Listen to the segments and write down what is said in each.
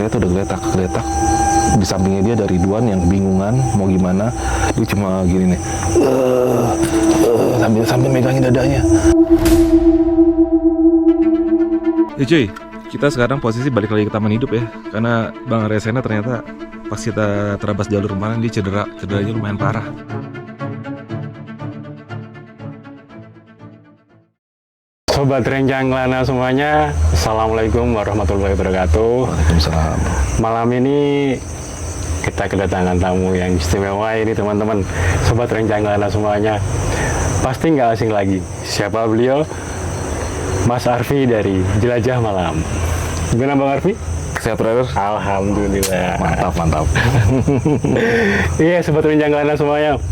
Arya tuh udah geletak. Di sampingnya dia ada Ridwan yang bingungan mau gimana. Dia cuma gini nih, sambil megangin dadanya. Ya cuy, kita sekarang posisi balik lagi ke taman hidup ya. Karena Bang Arya Sena ternyata pas kita terabas jalur kemarin dia cederanya lumayan parah. Sobat Rencang Lana semuanya, Assalamualaikum warahmatullahi wabarakatuh. Waalaikumsalam. Malam ini kita kedatangan tamu yang istimewa ini teman-teman. Sobat Rencang Lana semuanya, pasti nggak asing lagi. Siapa beliau? Mas Arfi dari Jelajah Malam. Gimana Bang Arfi? Sehat brother? Alhamdulillah. Mantap. Iya Sobat Rencang Lana semuanya.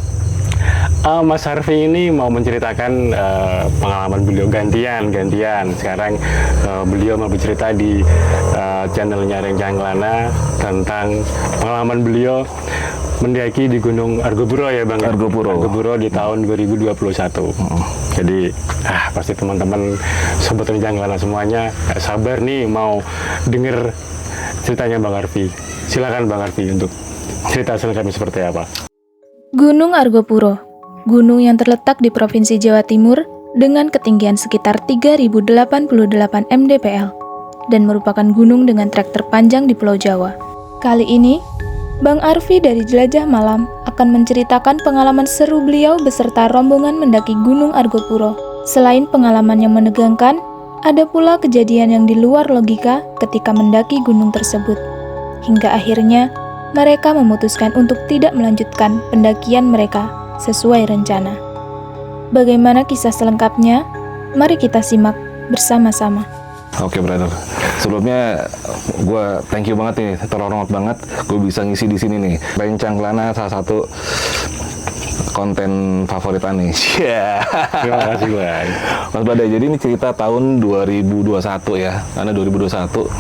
Mas Arfi ini mau menceritakan pengalaman beliau gantian. Sekarang beliau mau bercerita di channelnya Rencang Lana tentang pengalaman beliau mendaki di Gunung Argopuro ya Bang. Argopuro di tahun 2021. Jadi pasti teman-teman Sobat Rencang Lana semuanya sabar nih mau denger ceritanya Bang Arfi. Silakan Bang Arfi untuk cerita selengkapnya seperti apa. Gunung Argopuro, gunung yang terletak di Provinsi Jawa Timur dengan ketinggian sekitar 3088 mdpl dan merupakan gunung dengan trek terpanjang di Pulau Jawa. Kali ini, Bang Arfi dari Jelajah Malam akan menceritakan pengalaman seru beliau beserta rombongan mendaki Gunung Argopuro. Selain pengalaman yang menegangkan, ada pula kejadian yang di luar logika ketika mendaki gunung tersebut. Hingga akhirnya, mereka memutuskan untuk tidak melanjutkan pendakian mereka sesuai rencana. Bagaimana kisah selengkapnya? Mari kita simak bersama-sama. Oke brother, sebelumnya gue thank you banget nih, terhormat banget gue bisa ngisi di sini nih. Rencang Lana salah satu konten favorit Ani. Terima kasih Bang. Mas Badai, jadi ini cerita tahun 2021 ya, karena 2021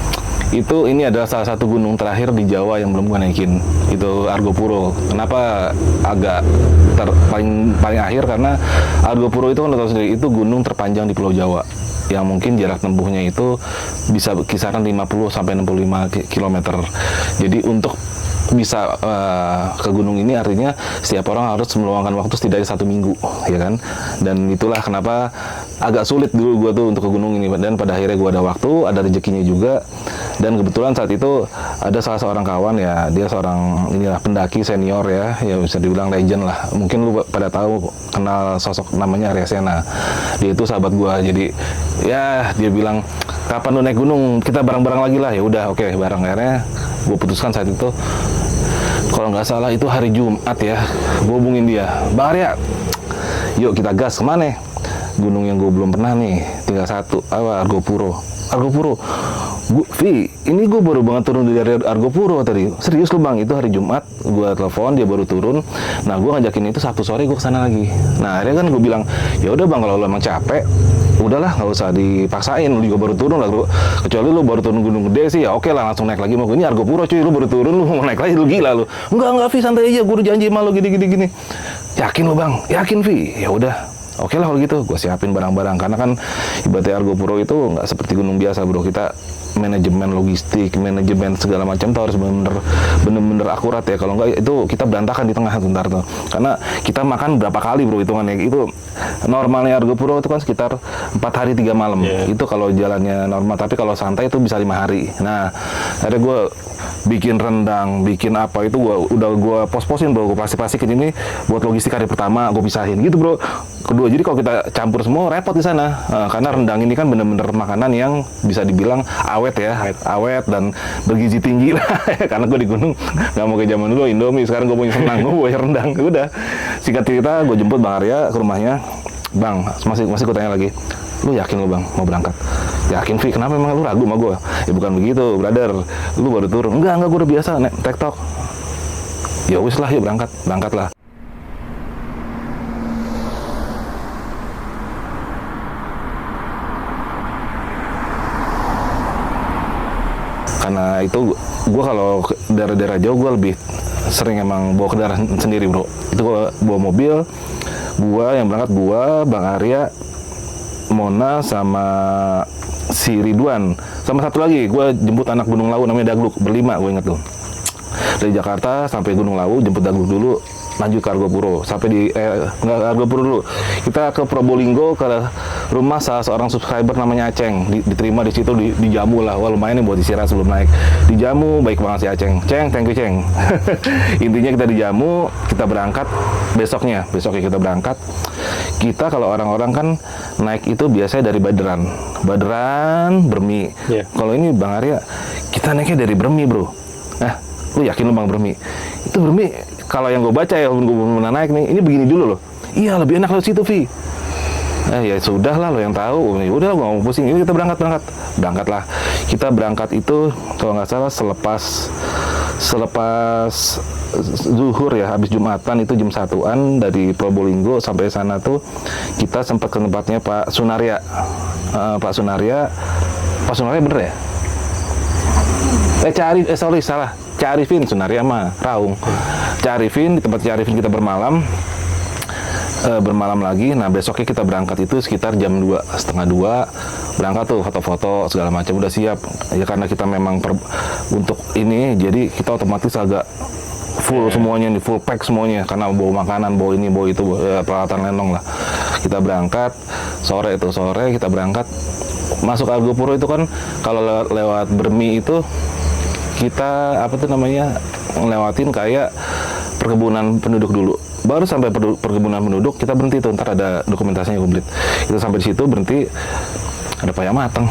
itu ini adalah salah satu gunung terakhir di Jawa yang belum gue naikin, itu Argopuro. Kenapa agak paling akhir? Karena Argopuro itu kan lo tahu sendiri, itu gunung terpanjang di Pulau Jawa yang mungkin jarak tempuhnya itu bisa kisaran 50 sampai 65 km. Jadi untuk bisa ke gunung ini artinya setiap orang harus meluangkan waktu setidaknya 1 minggu, ya kan? Dan itulah kenapa agak sulit dulu gue tuh untuk ke gunung ini. Dan pada akhirnya gue ada waktu, ada rezekinya juga. Dan kebetulan saat itu ada salah seorang kawan ya, dia seorang pendaki senior ya bisa dibilang legend lah. Mungkin lu pada tahu kenal sosok namanya Arya Sena. Dia itu sahabat gue, jadi ya dia bilang kapan lu naik gunung kita bareng-bareng lagi lah. Ya udah oke, bareng. Akhirnya gue putuskan saat itu, kalau nggak salah itu hari Jumat ya, gue hubungin dia, Bang Arya, yuk kita gas kemana? Gunung yang gue belum pernah nih, tinggal satu, Argopuro. Ini gue baru banget turun dari Argopuro tadi. Serius lu Bang, itu hari Jumat, gue telepon dia baru turun. Nah gue ngajakin itu Sabtu sore gue kesana lagi. Nah akhirnya kan gue bilang, ya udah Bang, kalau lu emang capek, udahlah nggak usah dipaksain, lu juga baru turun lah, kecuali lu baru turun gunung gede sih ya oke lah, langsung naik lagi. Mau ini Argopuro cuy, lu baru turun lu mau naik lagi, lu gila lu. Enggak Vi, santai aja, gue udah janji sama lu gini. Yakin lu Bang? Yakin Vi? Ya udah, oke lah kalau gitu, gue siapin barang-barang. Karena kan ibaratnya Argopuro itu nggak seperti gunung biasa bro, kita manajemen logistik, manajemen segala macam tuh harus bener-bener akurat ya. Kalau nggak itu kita berantakan di tengah bentar tuh. Karena kita makan berapa kali bro hitungannya. Itu normalnya Argopuro itu kan sekitar 4 hari 3 malam. Itu kalau jalannya normal, tapi kalau santai itu bisa 5 hari. Nah, akhirnya gue bikin rendang, bikin apa itu gue pos-posin bro, gue plastik-plastikin ini buat logistik hari pertama, gue pisahin gitu bro. Kedua, jadi kalau kita campur semua repot di sana. Karena rendang ini kan bener-bener makanan yang bisa dibilang awet dan bergizi tinggi lah. Karena gue di gunung nggak mau kayak zaman dulu Indomie, sekarang gue punya rendang, gue punya rendang. Udah, singkat cerita gue jemput Bang Arya ke rumahnya. Bang, masih gue tanya lagi, lu yakin lu Bang mau berangkat? Yakin Vi, kenapa emang lu ragu sama gue? Ya bukan begitu brother, lu baru turun. Enggak gue udah biasa naik tektok. Ya wis lah, yuk berangkat lah. Karena itu gue kalau daerah-daerah jauh gue lebih sering emang bawa kendaraan sendiri bro. Itu gue bawa mobil, gue yang berangkat, gue, Bang Arya, Mona sama si Ridwan sama satu lagi, gue jemput anak Gunung Lawu namanya Dagluk, berlima gue inget tuh. Dari Jakarta sampai Gunung Lawu, jemput Dagluk dulu, lanjut ke Argopuro, sampai di nggak Argopuro dulu, kita ke Probolinggo, ke rumah salah seorang subscriber namanya Aceng, diterima di situ, dijamu lah, wah lumayan nih buat istirahat sebelum naik, dijamu, baik banget si Aceng, thank you Ceng. Intinya kita dijamu, kita berangkat besoknya kita berangkat. Kita kalau orang-orang kan naik itu biasanya dari Baderan, Bermi. Yeah. Kalau ini Bang Arya, kita naiknya dari Bermi bro. Nah, lu yakin lu Bang Bermi? Itu Bermi, kalau yang gue baca ya, gue belum pernah naik nih, ini begini dulu loh. Iya, lebih enak lewat situ, Vi. Ya sudah lah, lo yang tahu. Ya udah, gue nggak mau pusing. Yuk kita berangkatlah. Kita berangkat itu kalau nggak salah selepas zuhur ya, habis Jumatan itu jam 1-an dari Probolinggo sampai sana tuh kita sempat ke tempatnya Pak Sunaria. Pak Sunaria bener ya? Salah. Cak Arifin, Sunaria mah Raung. Cak Arifin, di tempat Cak Arifin kita bermalam lagi. Nah besoknya kita berangkat itu sekitar jam 1:30 berangkat tuh, foto-foto segala macam udah siap ya, karena kita memang untuk ini jadi kita otomatis agak full semuanya nih, full pack semuanya, karena bawa makanan, bawa ini, bawa itu, peralatan lenong lah. Kita berangkat sore kita berangkat masuk Argopuro itu kan kalau lewat Bermi itu kita ngelewatin kayak perkebunan penduduk dulu. Baru sampai perkebunan penduduk kita berhenti tuh, ntar ada dokumentasinya komplit. Kita sampai di situ berhenti, ada paya matang.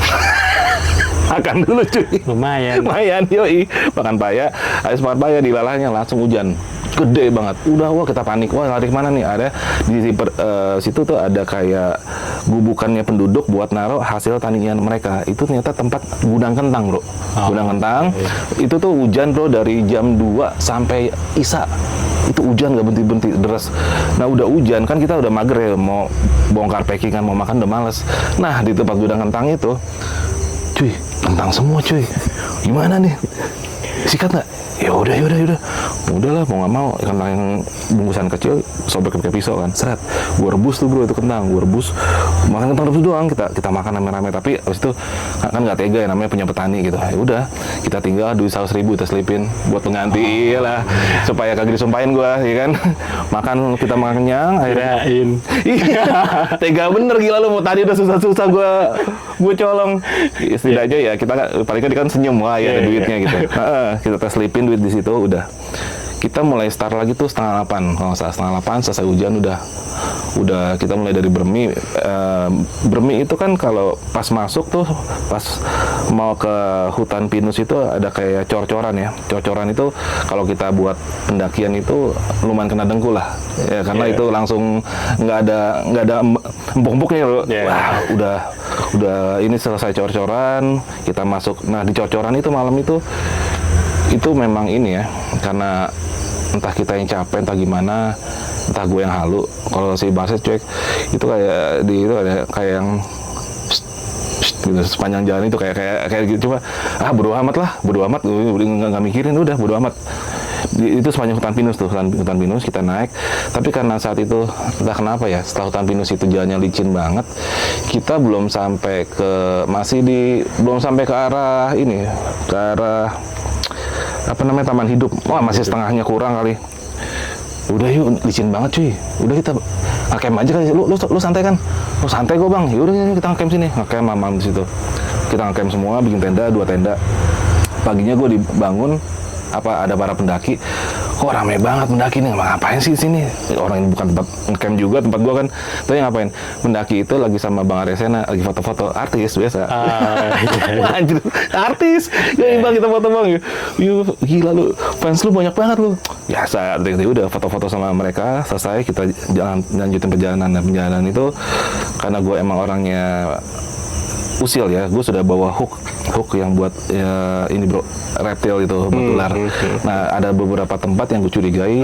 Makan dulu cuy. Lumayan yoi. Makan paya, habis makan paya dilalahnya langsung hujan. Gede banget. Udah kita panik. Wah, lari kemana nih? Ada di situ tuh ada kayak gubukannya penduduk buat naruh hasil tanian mereka. Itu ternyata tempat gudang kentang, bro. Gudang kentang. Itu tuh hujan, bro, dari jam 2 sampai Isya. Itu hujan gak berhenti deras. Nah udah hujan kan kita udah mager ya, mau bongkar packingan, mau makan udah males. Nah di tempat gudang kentang itu, cuy, kentang semua cuy. Gimana nih? Sikat nggak? Ya udahlah, mau nggak mau kentang yang bungkusan kecil sobek pakai pisau kan, seret, gua rebus tuh bro, itu kentang gua rebus, makan kentang rebus doang, kita makan rame-rame. Tapi abis itu kan nggak tega ya, namanya punya petani gitu. Ya udah, kita tinggal duit 100.000 kita selipin buat pengganti lah, supaya kagak disumpahin gua, ya kan. Kita makan kenyang, akhirnya iya, tega bener, gila lu, mau tadi udah susah-susah gua colong. Setidaknya ya kita paling kan senyum, wah ya ada duitnya gitu. Kita selipin duit di situ, udah kita mulai start lagi tuh 7:30, kalau nggak salah 7:30 selesai hujan, udah kita mulai dari Bermi. Bermi itu kan kalau pas masuk tuh, pas mau ke hutan pinus itu ada kayak cor-coran ya. Cor-coran itu kalau kita buat pendakian itu lumayan kena dengkul lah ya, karena itu langsung nggak ada empuk-empuknya loh. Wah, udah ini selesai cor-coran, kita masuk. Nah di cor-coran itu malam itu memang ini ya, karena entah kita yang capek, entah gimana, entah gue yang halu. Kalau si Baset cuek itu kayak ada kayak yang gitu, sepanjang jalan itu kayak gitu. Coba bodo amat, nggak mikirin, udah bodo amat. Itu sepanjang hutan pinus kita naik. Tapi karena saat itu entah kenapa ya, setelah hutan pinus itu jalannya licin banget, kita belum sampai ke arah ini, ke arah Taman Hidup. Wah, masih setengahnya kurang kali. Udah yuk, licin banget cuy. Udah kita ngecamp aja kali. Lu santai kan? Lu santai kok bang. Yaudah kita ngecamp sini. Ngecamp malam di situ. Kita ngecamp semua, bikin tenda, 2 tenda. Paginya gue dibangun, ada para pendaki. Kok rame banget pendaki nih, ngapain sih di sini? Orang ini bukan tempat ngecamp juga, tempat gua kan. Tapi ngapain? Pendaki itu lagi sama Bang Aresena, lagi foto-foto, artis biasa. Anjir, artis. Ya bang, kita foto bang. Yuk, gila lu, fans lu banyak banget lu. Biasa, udah foto-foto sama mereka, selesai kita lanjutin perjalanan itu. Karena gue emang orangnya usil ya, gue sudah bawa hook yang buat ya, ini bro, reptil itu, buat ular. Nah ada beberapa tempat yang gue curigai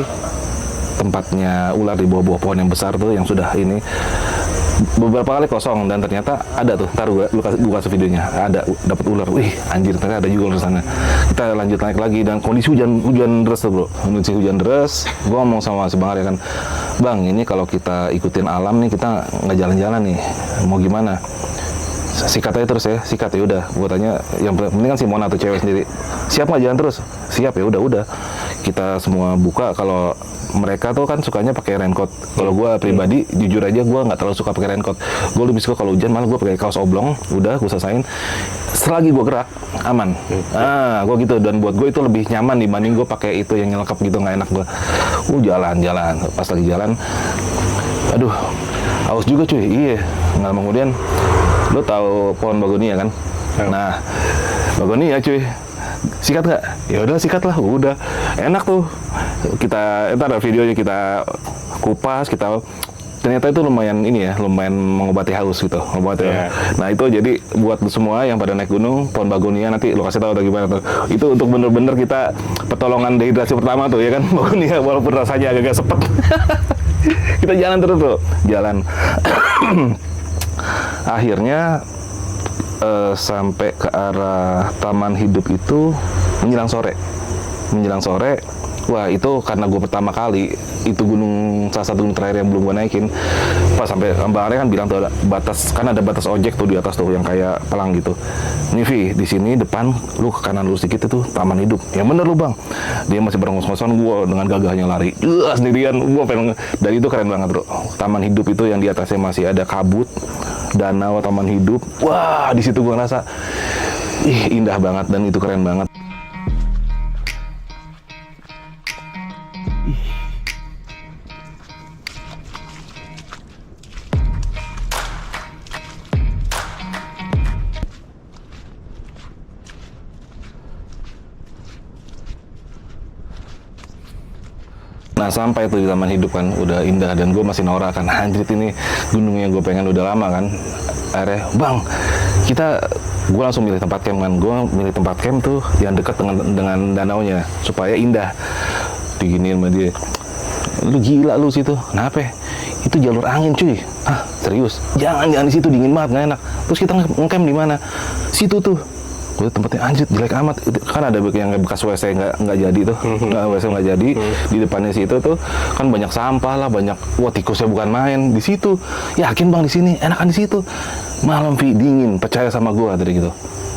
tempatnya ular di bawah pohon yang besar tuh, yang sudah ini beberapa kali kosong, dan ternyata ada tuh. Ntar gue kasih videonya, ada dapat ular. Wih anjir, ternyata ada juga di sana. Kita lanjut naik lagi, dan kondisi hujan deras tuh bro, kondisi hujan deras. Gue ngomong sama si Bang Arya kan, bang ini kalau kita ikutin alam nih, kita nggak jalan-jalan nih, mau gimana? sikat aja terus ya, sikat ya udah. Gue tanya, yang penting kan si Mona tuh cewek sendiri, siap nggak jalan terus? Siap ya udah. Kita semua buka. Kalau mereka tuh kan sukanya pakai raincoat. Kalau gue pribadi, jujur aja gue nggak terlalu suka pakai raincoat. Gue lebih suka kalau hujan, malah gue pakai kaos oblong. Udah, gue selesain. Selagi gue gerak, aman. Gue gitu. Dan buat gue itu lebih nyaman dibanding gue pakai itu yang nyelekap gitu, nggak enak gue. Jalan. Pas lagi jalan, aduh, haus juga cuy. Iya. Nggak lama kemudian, lo tahu pohon begonia kan? Nah, begonia cuy. Sikat nggak? Ya udah sikat lah, udah enak tuh. Kita entar ada videonya, kita kupas, kita ternyata itu lumayan ini ya, lumayan mengobati haus gitu, Nah itu jadi buat semua yang pada naik gunung, pohon begonia nanti lo kasih tahu atau gimana tuh. Itu untuk bener-bener kita pertolongan dehidrasi pertama tuh ya kan, begonia walaupun rasanya agak sepet. Kita jalan terus bro, jalan. Akhirnya sampai ke arah Taman Hidup itu menjelang sore. Wah itu karena gue pertama kali, itu salah satu gunung terakhir yang belum gue naikin. Pas sampai Bang Arya kan bilang tuh ada batas, kan ada batas ojek tuh di atas tuh yang kayak pelang gitu. Nih Vi, di sini depan lu ke kanan lu sedikit itu Taman Hidup. Ya bener lu Bang. Dia masih berengos-ngosan, gue dengan gagahnya lari. Sendirian, gue pengen. Dan itu keren banget bro. Taman Hidup itu yang di atasnya masih ada kabut, danau, Taman Hidup. Wah di situ gue ngerasa indah banget dan itu keren banget. Nah sampai tuh di Taman Hidup kan udah indah dan gue masih norak kan, anjir ini gunung yang gue pengen udah lama kan. Akhirnya Bang, gue langsung milih tempat camp kan. Gue milih tempat camp tuh yang dekat dengan danaunya supaya indah. Diginiin sama dia, lu gila lu situ, kenapa? Itu jalur angin cuy. Serius? Jangan di situ, dingin banget, nggak enak. Terus kita ngecamp di mana? Situ tuh. Gue tempatnya anjir jelek amat. Kan ada yang bekas WC nggak jadi tuh, WC nggak jadi. Di depannya situ tuh kan banyak sampah lah, banyak tikusnya bukan main di situ. Yakin Bang di sini enakan di situ. Malam dingin, percaya sama gue tadi gitu.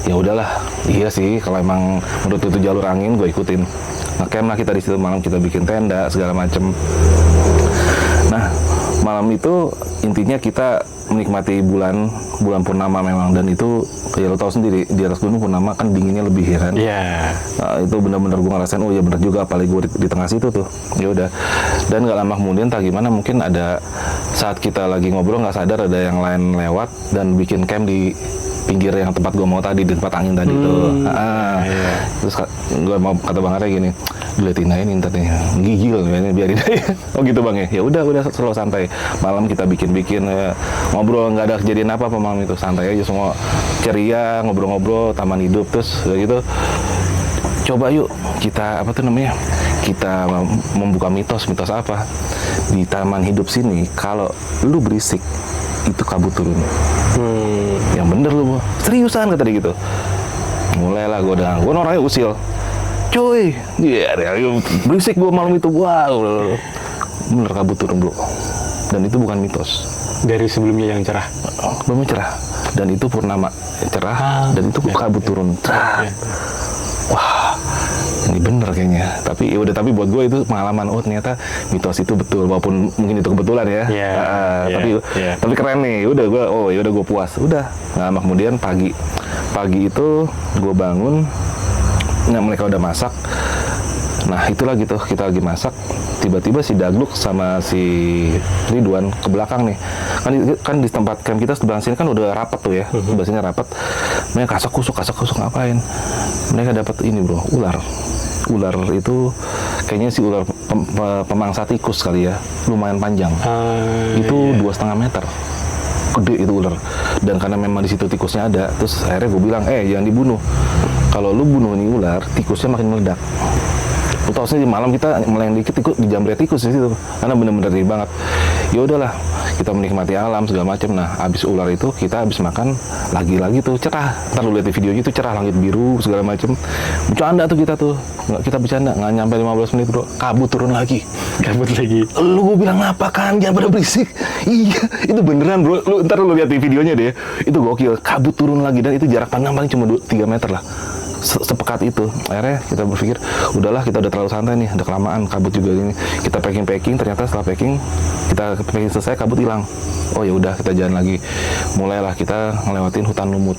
Ya udahlah, iya sih kalau emang menurut itu jalur angin gue ikutin. Ngecamp lah kita di situ malam, kita bikin tenda segala macem. Nah malam itu intinya kita menikmati bulan purnama memang, dan itu ya lo tahu sendiri di atas gunung purnama kan dinginnya lebih ya kan. Nah, itu benar-benar gue ngerasain ya benar juga, apalagi gue di tengah situ tuh. Ya udah, dan nggak lama kemudian tak gimana mungkin ada saat kita lagi ngobrol nggak sadar ada yang lain lewat dan bikin camp di pinggir yang tempat gue mau tadi, di tempat angin tadi tuh. Terus gue mau kata Bang Arya gini, diliatin aja nih ntar nih, gigil biarin aja. Oh gitu Bang ya. Ya udah selalu santai. Malam kita bikin ngobrol, nggak ada kejadian apa malam itu, santai aja semua, ceria, ngobrol-ngobrol Taman Hidup. Terus gitu, coba yuk kita kita membuka mitos apa di Taman Hidup sini. Kalau lu berisik itu kabut turun. Yang bener lu, seriusan kata dia gitu. Mulailah gue orangnya usil. Cuy, berisik gue malam itu. Wow, bener kabut turun bro. Dan itu bukan mitos. Dari sebelumnya yang cerah. Belum cerah. Dan itu purnama cerah. Dan itu kabut turun. Wah, ini bener kayaknya. Tapi buat gue itu pengalaman. Oh ternyata mitos itu betul, walaupun mungkin itu kebetulan ya. Tapi keren nih. Udah gue puas. Udah. Nah kemudian pagi itu gue bangun. Nah mereka udah masak. Nah itulah gitu, kita lagi masak. Tiba-tiba si Dagluk sama si Ridwan ke belakang nih. Kan di tempat camp kita sebelah sini kan udah rapat tuh ya. Sebelah sini rapat. Mereka kasak kusuk ngapain? Mereka dapat ini bro, ular itu kayaknya si ular pemangsa tikus kali ya, lumayan panjang. Itu 2,5 meter. Gede itu ular. Dan karena memang di situ tikusnya ada, terus akhirnya gue bilang, jangan dibunuh. Kalau lu bunuh nih ular, tikusnya makin meledak. Lu tau sih di malam kita melayang dikit, dijamret tikus di situ, karena bener-bener banget. Ya udahlah, kita menikmati alam segala macam. Nah, habis ular itu kita habis makan lagi tuh cerah. Ntar lu lihat di videonya itu cerah, langit biru segala macam. Bercanda tuh kita tuh, kita bercanda nggak nyampe 15 menit bro, kabut turun lagi. Lu gue bilang apa kan, jangan pada berisik. Iya, itu beneran bro. Ntar lu lihat di videonya deh, itu gokil. Kabut turun lagi dan itu jarak pandang paling cuma 3 meter lah. Sepekat itu. Akhirnya kita berpikir, udahlah kita udah terlalu santai nih, udah kelamaan, kabut juga ini. Kita packing, ternyata setelah packing selesai, kabut hilang. Oh ya udah, kita jalan lagi. Mulailah kita ngelewatin hutan lumut.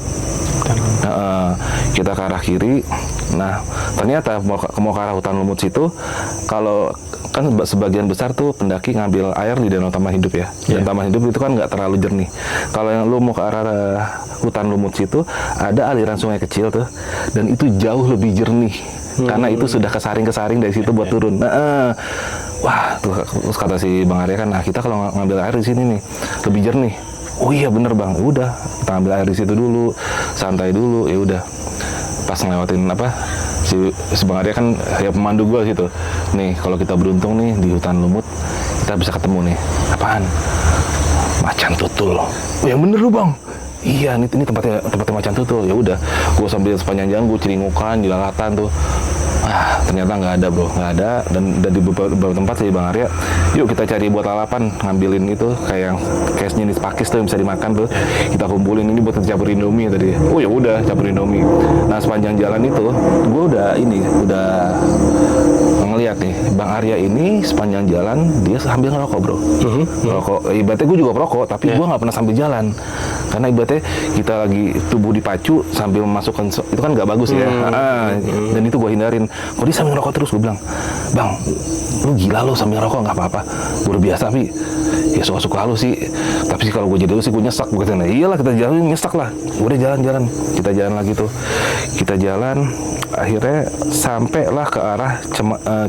Kita ke arah kiri. Nah, ternyata mau ke arah hutan lumut situ, kalau kan sebagian besar tuh pendaki ngambil air di Danau Taman Hidup ya. Dan Taman Hidup itu kan nggak terlalu jernih. Kalau yang lu mau ke arah hutan lumut situ, ada aliran sungai kecil tuh, dan itu jauh lebih jernih. Karena itu sudah kesaring dari situ buat turun. Wah, terus kata si Bang Arya kan, nah kita kalau ngambil air di sini nih lebih jernih. Oh iya bener Bang, udah kita ambil air di situ dulu, santai dulu, ya udah. Pas ngelewatin si Bang Arya kan ya pemandu gua gitu. Nih kalau kita beruntung nih di hutan lumut kita bisa ketemu nih. Apaan? Macan tutul. Oh yang bener lu Bang. Iya, ini tempatnya macan tutul. Ya udah, gua sambil sepanjang jalan gua ceringukan, jelalatan tuh. Ternyata nggak ada bro, nggak ada. Dan di beberapa tempat sih Bang Arya, yuk kita cari buat lalapan, ngambilin itu kayak jenis pakis tuh yang bisa dimakan tuh, kita kumpulin ini buat campur Indomie tadi. Oh ya udah, campur Indomie. Nah sepanjang jalan itu, gue udah ngeliat nih Bang Arya ini sepanjang jalan dia sambil ngerokok bro. Ngerokok, ibaratnya gue juga perokok, tapi gue nggak pernah sambil jalan. Karena ibaratnya kita lagi tubuh dipacu sambil memasukkan, itu kan nggak bagus ya. Dan itu gue hindarin. Kok dia sambil ngerokok terus, gue bilang, Bang, lu gila lu sambil ngerokok, nggak apa-apa. Gue udah biasa, tapi ya suka-suka lu sih. Tapi sih kalau gue jadi lu sih gue nyesek. Gue kata, iyalah kita jalan nyesek lah. Udah jalan-jalan, kita jalan lagi tuh. Kita jalan, akhirnya sampailah ke arah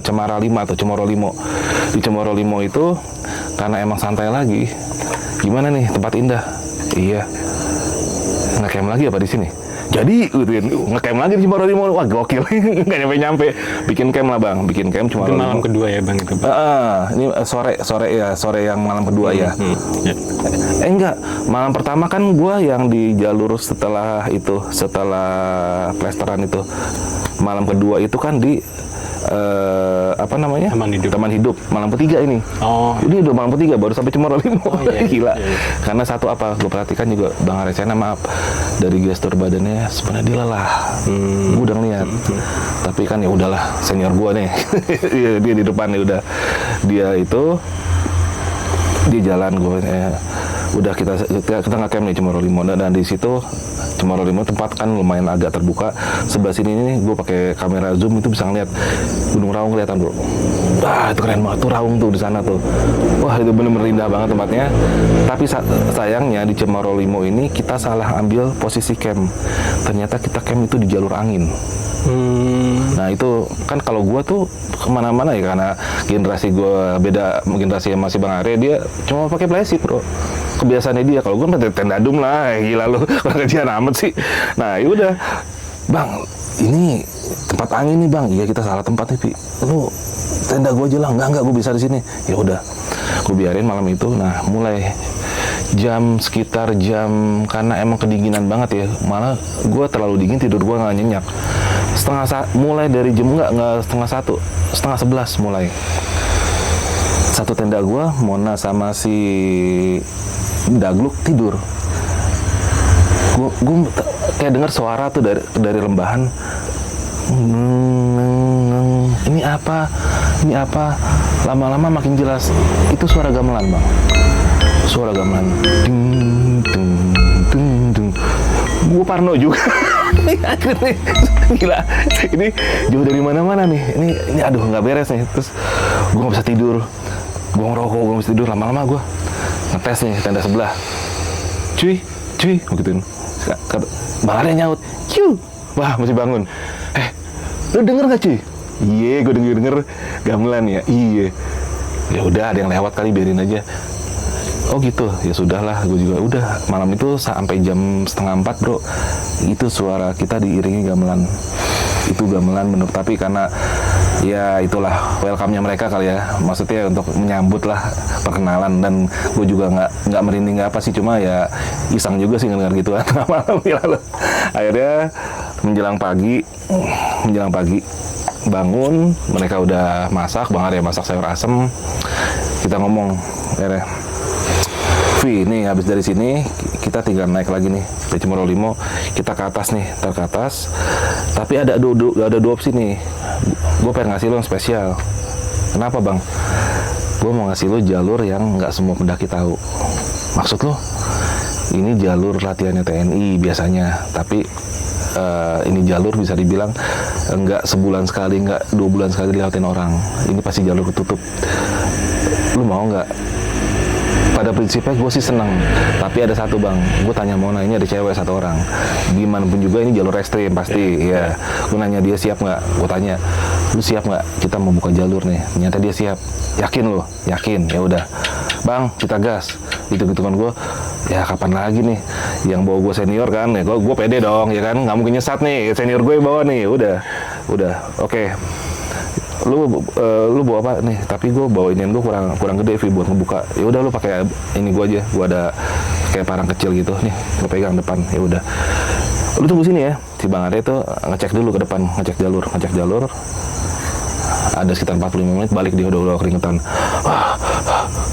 Cemara 5 atau Cemoro Limo. Di Cemoro Limo itu, karena emang santai lagi, gimana nih tempat indah? Iya, nge-camp lagi apa di sini? Jadi, nge-camp lagi di Cemoro Limo. Wah gokil, nggak nyampe-nyampe. Bikin camp lah Bang, bikin camp Cemoro Limo. Malam kedua ya Bang itu. Ini sore yang malam kedua ya. Enggak, malam pertama kan gua yang di jalur setelah plesteran itu. Malam kedua itu kan di Taman Hidup. Malam ketiga ini. Ini udah malam ketiga baru sampai Cemoro Limo. Gila. Karena satu gue perhatikan juga Bang Arecena, maaf, dari gestur badannya sebenarnya dia lelah. Gue udah ngeliat. Tapi kan ya udahlah, senior gue nih. Dia di depan nih udah. Dia jalan gue. Udah kita nge-camp nih Cemoro Limo, dan di situ Cemoro Limo tempat kan lumayan agak terbuka. Sebelah sini nih gue pakai kamera zoom itu bisa ngeliat Gunung Raung kelihatan bro. Itu keren banget tuh Raung tuh di sana tuh. Wah itu bener-bener indah banget tempatnya. Tapi sayangnya di Cemoro Limo ini kita salah ambil posisi camp. Ternyata kita camp itu di jalur angin. Nah itu kan kalau gue tuh kemana-mana ya, karena generasi gue beda generasi yang masih Bang Arya, dia cuma pakai plastik bro. Kebiasaannya dia, kalau gue pakai tenda dum lah, gila lu, orang kecian amat sih. Nah yaudah, Bang, ini tempat angin nih Bang. Iya kita salah tempat nih, Pi. Lu tenda gue aja lah, enggak gue bisa di sini. Ya udah, gue biarin malam itu. Nah mulai sekitar jam, karena emang kedinginan banget ya, malah gue terlalu dingin, tidur gue nggak nyenyak. Mulai dari jam nggak setengah 11 mulai. Satu tenda gue, Mona sama si Dagluk tidur. Gue kayak dengar suara tuh dari rembahan. Ini apa? Lama-lama makin jelas. Itu suara gamelan Bang. Suara gamelan. Gue parno juga. Gila, ini jauh dari mana-mana nih. Ini aduh nggak beres nih. Terus gue nggak bisa tidur. Gue ngerokok, gue nggak bisa tidur. Lama-lama gue ngetes nih tenda sebelah. Cuy, begituin. Bang Arya nyaut. Cuy, wah masih bangun. Lu denger gak cuy? Iya, gue denger gamelan ya. Iya. Ya udah, ada yang lewat kali, biarin aja. Oh gitu, ya sudahlah, gue juga udah. Malam itu sampai jam 3:30 bro, itu suara kita diiringi gamelan. itu gamelan bener, tapi karena ya itulah welcome-nya mereka kali ya, maksudnya untuk menyambut lah perkenalan, dan gue juga nggak merinding nggak apa sih, cuma ya iseng juga sih ngedengar gituan malam lalu. Akhirnya menjelang pagi bangun, mereka udah masak, Bang Arya masak sayur asem, kita ngomong akhirnya, Vi, nih habis dari sini kita tinggal naik lagi nih dari Cemoro Limo, kita ke atas nih, ke atas. Tapi ada dua opsi nih. Gue pengen ngasih lo yang spesial. Kenapa bang? Gue mau ngasih lo jalur yang nggak semua pendaki tahu. Maksud lo? Ini jalur latihannya TNI biasanya, tapi ini jalur bisa dibilang nggak sebulan sekali, nggak 2 bulan sekali dilewatin orang. Ini pasti jalur ketutup. Lu mau nggak? Pada prinsipnya gue sih seneng, tapi ada satu bang, gue tanya Mona, ini ada cewek 1 orang, gimana pun juga ini jalur ekstrim pasti, ya. Gue nanya dia siap nggak, gue tanya, lu siap nggak? Kita mau buka jalur nih, ternyata dia siap. Yakin lo? Yakin? Ya udah, bang, kita gas. Gitu kan gue, ya kapan lagi nih, yang bawa gue senior kan, ya gue pede dong, ya kan, nggak mungkin nyesat nih, senior gue yang bawa nih, udah, oke. Lu bawa apa nih, tapi gue bawa inian gue kurang gede Vi buat ngebuka. Ya udah lu pakai ini gue aja, gue ada kayak parang kecil gitu nih, gue pegang depan. Ya udah, lu tunggu sini ya. Si Bang Arya tuh ngecek dulu ke depan, ngecek jalur. Ada sekitar 45 menit, balik dia udah keringetan.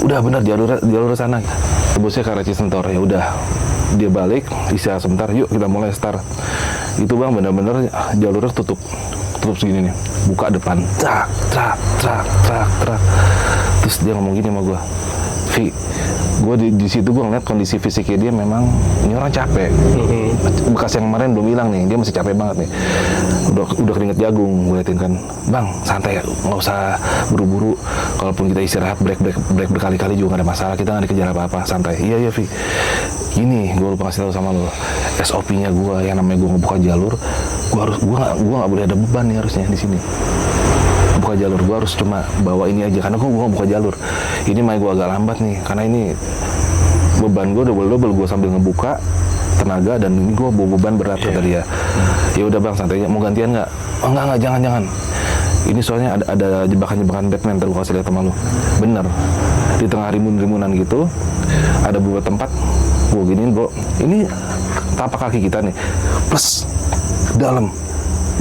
Udah benar jalur sana. Tembusnya ke arah Cisentor. Ya udah, dia balik, istirahat sebentar, yuk kita mulai start. Itu bang bener-bener jalurnya tutup segini nih, buka depan, trak. Terus dia ngomong gini sama gue, Vi, gue di situ gue ngeliat kondisi fisiknya dia memang, ini orang capek. Bekas yang kemarin belum hilang nih, dia masih capek banget nih, udah keringet jagung. Gue liatin kan, bang santai, nggak usah buru-buru. Kalaupun kita istirahat break berkali-kali juga nggak ada masalah, kita nggak dikejar apa-apa, santai. Iya Vi, ini gue lupa kasih tahu sama lo, SOP-nya gue yang namanya gue ngebuka jalur, gue nggak boleh ada beban nih harusnya di sini. Buka jalur gue harus cuma bawa ini aja, karena gue buka jalur ini main gue agak lambat nih, karena ini beban gue double gue sambil ngebuka tenaga, dan ini gue bawa beban berat kata dia. Ya udah bang santai, mau gantian nggak? Oh enggak, jangan. Ini soalnya ada jebakan Batman, terus kasih lihat sama lu. Bener, di tengah rimbun-rimbunan gitu ada beberapa tempat gue giniin, bro, ini tapak kaki kita nih plus dalam,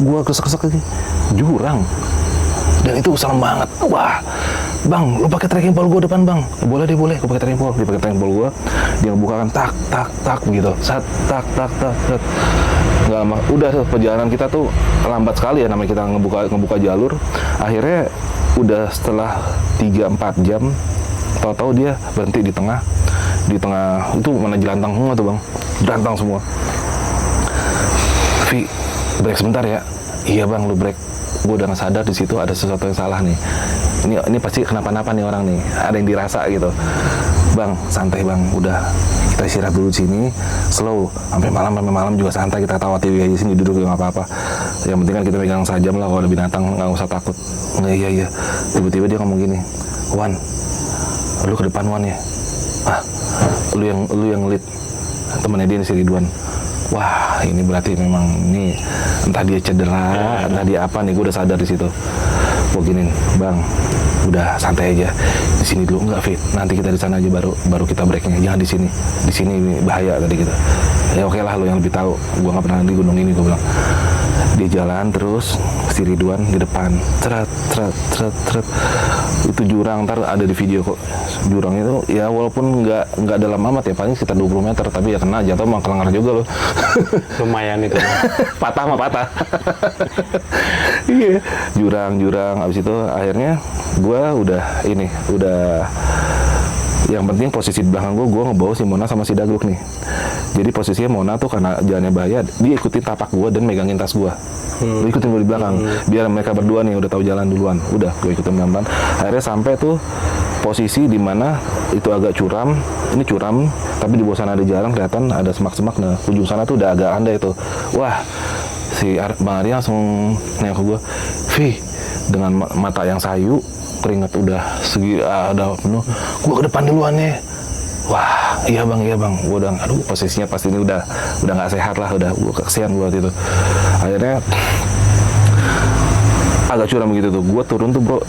gue kesek lagi jurang, dan itu serem banget. Wah bang, lu pakai trekking pole gue depan bang? Boleh, gue pakai trekking pole. Dia pakai trekking pole gue, dia ngebukakan tak gitu, tak. Nggak lama, udah perjalanan kita tuh lambat sekali ya, namanya kita ngebuka jalur. Akhirnya udah setelah 3-4 jam, tahu-tahu dia berhenti di tengah itu mana jelantang semua tuh bang, jelantang semua. Vi, break sebentar ya. Iya bang, lu break. Gue udah nggak sadar di situ ada sesuatu yang salah nih. Ini pasti kenapa-napa nih orang nih, ada yang dirasa gitu. Bang, santai bang, udah kita istirahat dulu di sini, slow, sampai malam juga santai, kita tawa TV aja sini, duduk nggak apa-apa. Yang penting kan kita pegang sajam lah, kalau ada binatang nggak usah takut. Nggak, iya. Tiba-tiba dia ngomong gini, Wan, lu ke depan Wan ya. Lu yang lead. Temennya dia si Ridwan. Wah, ini berarti memang ini entah dia cedera, entah dia apa nih, gue udah sadar di situ. Gue giniin, bang, udah santai aja di sini dulu. Enggak Fit, nanti kita di sana aja baru kita breaknya, jangan di sini bahaya tadi gitu. Ya oke lah, lo yang lebih tahu, gue nggak pernah di gunung ini, gue bilang. Dia jalan terus, si Ridwan di depan, tret. Itu jurang, ntar ada di video kok. Jurang itu ya walaupun nggak dalam amat ya, paling sekitar 20 meter, tapi ya kena jatuh mah kelengar juga loh. Lumayan itu. patah. Iya, jurang. Abis itu akhirnya gue udah yang penting posisi di belakang gue ngebawa si Mona sama si Dagluk nih. Jadi posisinya Mona tuh karena jalannya bahaya, dia ikutin tapak gue dan megangin tas gue. Dia ikutin gue di belakang, biar mereka berdua nih udah tahu jalan duluan. Udah, gue ikutin pelan-pelan. Akhirnya sampai tuh posisi di mana itu agak curam. Ini curam, tapi di bawah sana ada jalan, kelihatan ada semak-semak. Nah, ujung sana tuh udah agak andai tuh. Wah, si Bang Arya langsung nengok ke gue, Vi, dengan mata yang sayu, keringat udah udah penuh. Gue ke depan duluan nih. Wah, iya bang. Gue udah, aduh, posisinya pasti ini udah nggak sehat lah, udah gue kesian gue waktu itu. Akhirnya agak curam begitu tuh. Gue turun tuh bro,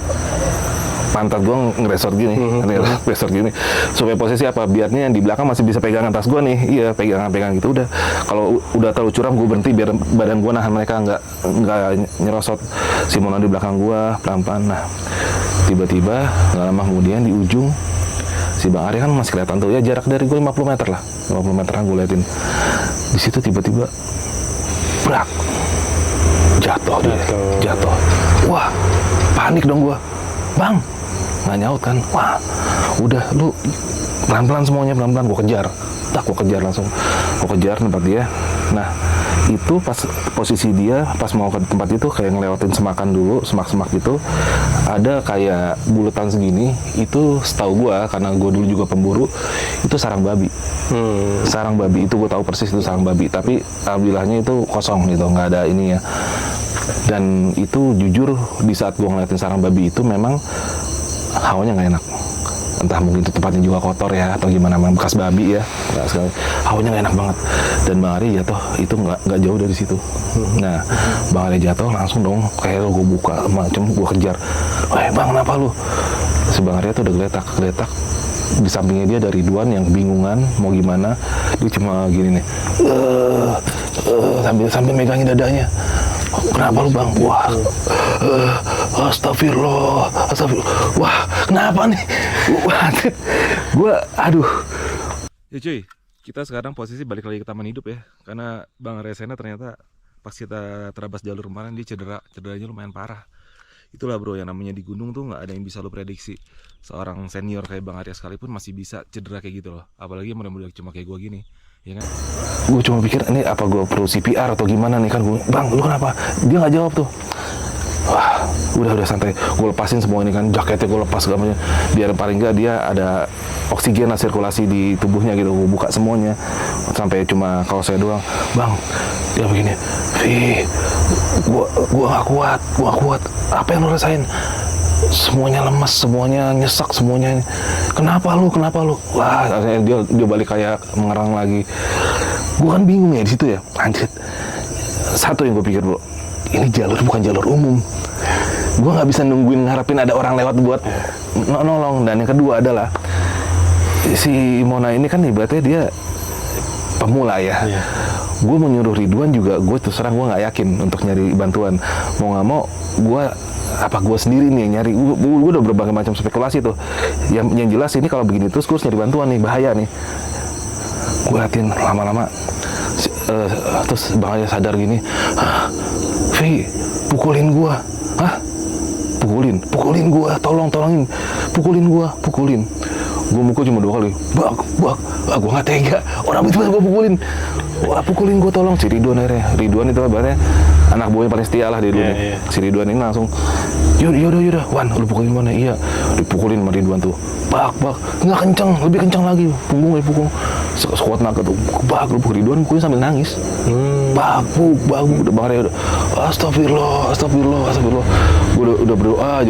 pantat gue ngeresort gini, ngeresort gini. Supaya posisi apa? Biarnya yang di belakang masih bisa pegangan tas gue nih. Iya, pegangan gitu. Udah, kalau udah terlalu curam gue berhenti biar badan gue nahan mereka nggak nyerosot. Si Mona di belakang gue pelan-pelan. Nah, tiba-tiba nggak lama kemudian di ujung si Bang Arya kan masih kelihatan tuh ya, jarak dari gue 50 meter lah, 50 meteran gue liatin. Di situ tiba-tiba brak, jatuh dia, jatuh. Wah, panik dong gue, Bang, nggak nyaut kan? Wah, udah lu pelan-pelan semuanya, pelan-pelan gue kejar. Tak, gue kejar langsung, gue kejar tempat dia. Nah, itu pas posisi dia pas mau ke tempat itu kayak ngelewatin semakan dulu, semak-semak gitu, ada kayak bulatan segini. Itu setahu gue, karena gue dulu juga pemburu, itu sarang babi. Sarang babi itu gue tahu persis itu sarang babi, tapi alhamdulillahnya itu kosong gitu, nggak ada ini ya. Dan itu jujur di saat gue ngeliatin sarang babi itu memang hawanya nggak enak. Entah mungkin itu tempatnya juga kotor ya atau gimana, memang bekas babi ya, nggak sekali. Hawanya nggak enak banget. Dan Bang Ari jatuh itu nggak jauh dari situ. Nah, Bang Ari jatuh langsung dong kayak gue buka macam gue kejar. Wah Bang, kenapa lu? Si Bang Ari tuh udah geletak. Di sampingnya dia ada Ridwan yang bingungan mau gimana. Dia cuma gini nih, sambil megangin dadanya. Kenapa lu Bang? Wah, astagfirullah. Wah, kenapa nih? Wah, gue, aduh. Ya cuy, kita sekarang posisi balik lagi ke taman hidup ya. Karena Bang Resena ternyata pas kita terabas jalur kemarin dia cederanya lumayan parah. Itulah bro, yang namanya di gunung tuh nggak ada yang bisa lo prediksi. Seorang senior kayak Bang Arya sekalipun masih bisa cedera kayak gitu loh. Apalagi mudah-mudahan cuma kayak gue gini. Ya kan? Gue cuma pikir ini apa gue perlu CPR atau gimana nih kan. Gue, Bang lu kenapa? Dia nggak jawab tuh. Wah, udah santai. Gue lepasin semua ini kan, jaketnya gue lepas segalanya. Biar paling nggak dia ada oksigen lah, sirkulasi di tubuhnya gitu. Gue buka semuanya sampai cuma kaos saya doang. Bang, dia begini. Gue nggak kuat. Apa yang lo rasain? Semuanya lemas, semuanya nyesek, semuanya. Kenapa lu? Wah, akhirnya dia balik kayak mengerang lagi. Gue kan bingung ya di situ ya. Anjir. Satu yang gue pikir bro, ini jalur bukan jalur umum. Gue nggak bisa nungguin ngarepin ada orang lewat buat nolong. Dan yang kedua adalah si Mona ini kan ibaratnya dia pemula ya. Gue mau nyuruh Ridwan juga, gue terus terang gue nggak yakin untuk nyari bantuan. Mau nggak mau gue sendiri nih nyari. Gue udah berbagai macam spekulasi tuh. Yang jelas ini kalau begini terus gue harus nyari bantuan nih, bahaya nih. Gue liatin lama-lama. Terus Bang Arya sadar gini, Vi, pukulin gue. Hah? Pukulin gue, tolongin. Pukulin. Gue mukul cuma 2 kali. Bak. Gue gak tega. Orang itu gue pukulin. Wah, pukulin gue tolong. Si Ridwan akhirnya. Ridwan itu ibaratnya anak buahnya paling setia lah di dunia. Yeah. Si Ridwan ini langsung, yaudah. Wan, lu pukulin mana? Iya. Dipukulin sama Ridwan tuh. Bak. Nggak kenceng, lebih kenceng lagi. Punggung dipukul. Sekuat naga tuh. Bak, lu pukul Ridwan, pukulin sambil nangis. Bak. Udah Bang Arya udah. Astagfirullah. Gue udah berdoa.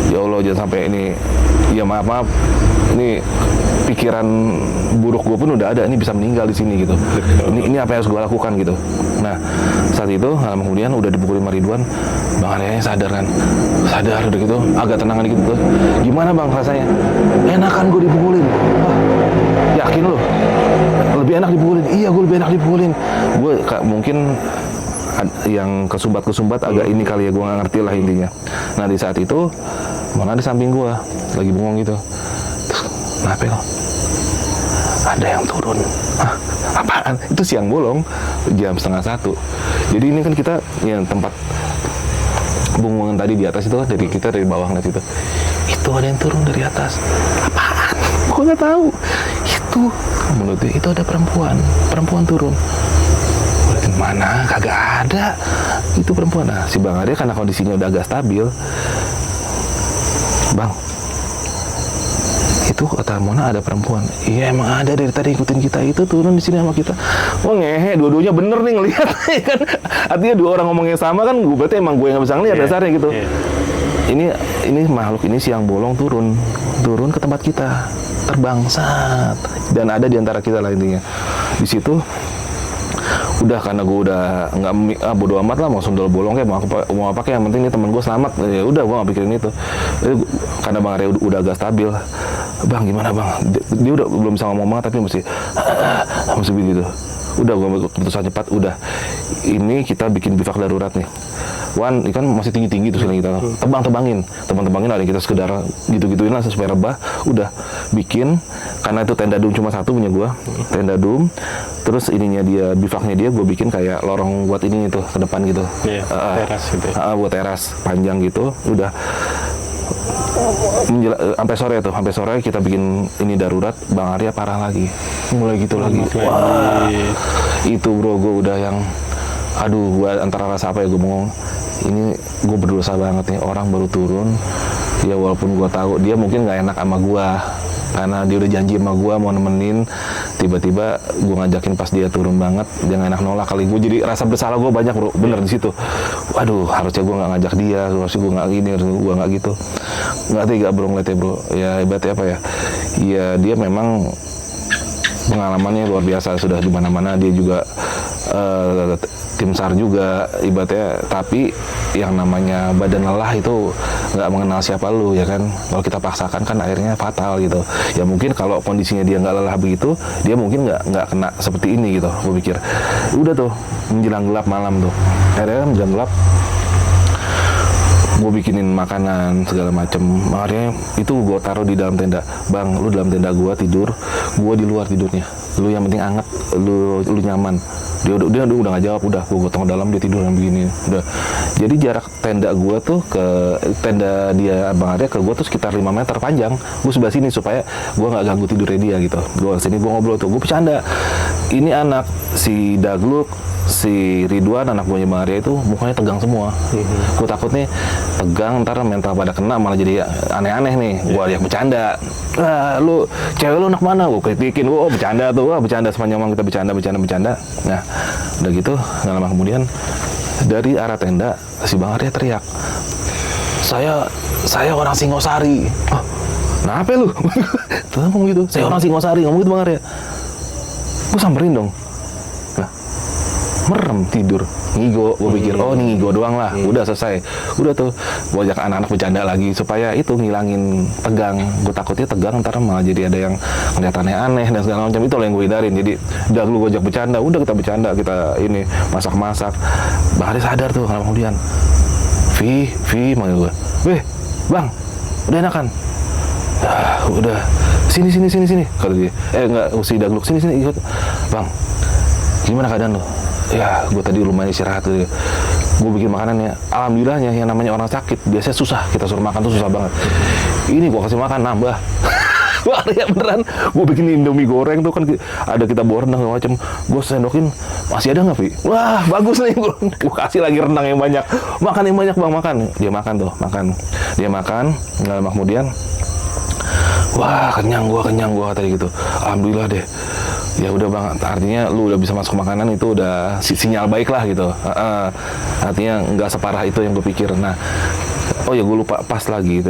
Ya Allah, jangan sampai ini. Ya maaf. Ini pikiran buruk gue pun udah ada. Ini bisa meninggal di sini gitu. Ini apa yang harus gue lakukan gitu. Nah, saat itu lama kemudian udah dipukulin sama Ridwan. Bang Arya sadar udah gitu, agak tenangan dikit tuh. Gimana Bang rasanya? Enakan gue dipukulin. Wah, yakin lo? Lebih enak dipukulin? Iya, gue lebih enak dipukulin. Gue mungkin yang kesumbat agak ini kali ya, gue nggak ngerti lah intinya. Nah di saat itu Mona di samping gue lagi bengong gitu. Kenapa lo? Ada yang turun. Hah? Apaan? Itu siang bolong, jam 12:30. Jadi ini kan kita yang tempat bungungan tadi di atas itu kan, dari kita dari bawah ngeliat itu. Itu ada yang turun dari atas. Apaan? Gue nggak tahu. Itu menurut dia itu ada perempuan turun. Mana? Kagak ada. Itu perempuan. Nah, si Bang Arya karena kondisinya udah agak stabil. Bang, itu kata Mona ada perempuan. Iya emang ada, dari tadi ikutin kita, itu turun di sini sama kita. Wah ngehe, dua-duanya bener nih ngelihat kan. Artinya 2 orang ngomongnya sama kan, gue berarti emang gue nggak bisa ngelihat dasarnya gitu. Ini makhluk ini siang bolong turun ke tempat kita, terbang dan ada di antara kita lah intinya. Di situ udah karena gue udah nggak bodo amat lah mau sundel bolong kayak mau apa kayak yang penting nih temen gue selamat, ya udah gue nggak pikirin itu. Jadi, karena Bang Arya udah agak stabil, bang gimana bang, dia udah belum bisa ngomong banget tapi mesti begitu. Udah gue keputusan cepat, udah ini kita bikin bivak darurat nih. Wan, ikan masih tinggi-tinggi tuh sini kita tebangin ada kita sekedar gitu-gituin lah supaya rebah. Udah bikin, karena itu tenda dum cuma satu punya gua, tenda dum. Terus ininya dia, bivaknya dia gua bikin kayak lorong buat ini itu ke depan gitu. Teras gitu. Buat teras panjang gitu. Udah sampai sore kita bikin ini darurat. Bang Arya parah lagi, mulai gitu lagi. Wah, itu bro, gue udah yang aduh, gue antara rasa apa ya, gue ngomong ini gue berdosa banget nih, orang baru turun ya, walaupun gue tahu dia mungkin nggak enak sama gue karena dia udah janji sama gue mau nemenin, tiba-tiba gue ngajakin pas dia turun banget, dia nggak enak nolak kali. Gue jadi rasa bersalah gue banyak bro, bener di situ. Waduh, harusnya gue nggak ngajak dia, harusnya gue nggak gini, harusnya gue nggak gitu. Nggak tega bro ngeliatnya bro, ya hebatnya apa ya, ya dia memang pengalamannya luar biasa, sudah di mana-mana. Dia juga tim SAR juga ibaratnya, tapi yang namanya badan lelah itu nggak mengenal siapa lu ya kan. Kalau kita paksakan kan akhirnya fatal gitu ya. Mungkin kalau kondisinya dia nggak lelah begitu, dia mungkin nggak kena seperti ini gitu. Gue pikir udah tuh menjelang gelap malam tuh, akhirnya menjelang gelap gue bikinin makanan segala macem. Makanya itu gue taruh di dalam tenda. Bang, lu dalam tenda gue tidur, gue di luar tidurnya. Lu yang penting anget, lu nyaman. Dia udah nggak jawab, udah gue gotong dalam, dia tidur yang begini. Udah. Jadi jarak tenda gue tuh ke tenda dia Bang Arya ke gue tuh sekitar 5 meter panjang. Gue sebelah sini supaya gue nggak ganggu tidurnya dia gitu. Gue sini gue ngobrol tuh, gue bercanda. Ini anak si Dagluk, si Ridwan, anak buahnya Bang Arya itu mukanya tegang semua. Gue takut nih tegang ntar mental pada kena malah jadi aneh-aneh nih. Gue ajak bercanda, lu cewek lu anak mana? Gue kritikin, gue bercanda tuh, bercanda sepanjang malam kita bercanda. Nah udah gitu nggak lama kemudian dari arah tenda si Bang Arya teriak, saya orang Singosari. Oh, kenapa lu? Tuh ngomong gitu, saya orang Singosari, ngomong gitu Bang Arya. Gue samperin dong. Merem tidur, ngigo. Gue pikir oh ini ngigo doang lah, udah selesai. Udah tuh gue ajak anak-anak bercanda lagi supaya itu ngilangin tegang. Gue takutnya tegang ntar malah jadi ada yang ngeliat aneh-aneh dan segala macam. Itu yang gue hindarin. Jadi udah dulu gue ajak bercanda, udah kita bercanda, kita ini masak-masak. Bang Arya sadar tuh karena kemudian Vi manggil gue, weh bang udah enakan, udah sini kata dia. Enggak, si Dagluk sini ikut. Bang gimana keadaan lo? Ya gue tadi lumayan istirahat tuh. Gue bikin makanannya, alhamdulillahnya yang namanya orang sakit biasanya susah, kita suruh makan tuh susah banget. Ini gue kasih makan nambah. Wah ya beneran, gue bikin Indomie goreng tuh kan ada kita bawa rendang segala macem. Gue sendokin, masih ada nggak Vi? Wah bagus nih, gue kasih lagi rendang yang banyak. Makan yang banyak bang, makan. Dia makan. Dia makan, nggak lama kemudian, wah kenyang gua tadi gitu. Alhamdulillah deh. Ya udah bang, artinya lu udah bisa masuk makanan, itu udah sinyal baik lah gitu. Artinya nggak separah itu yang gue pikir. Nah, oh ya gue lupa, pas lagi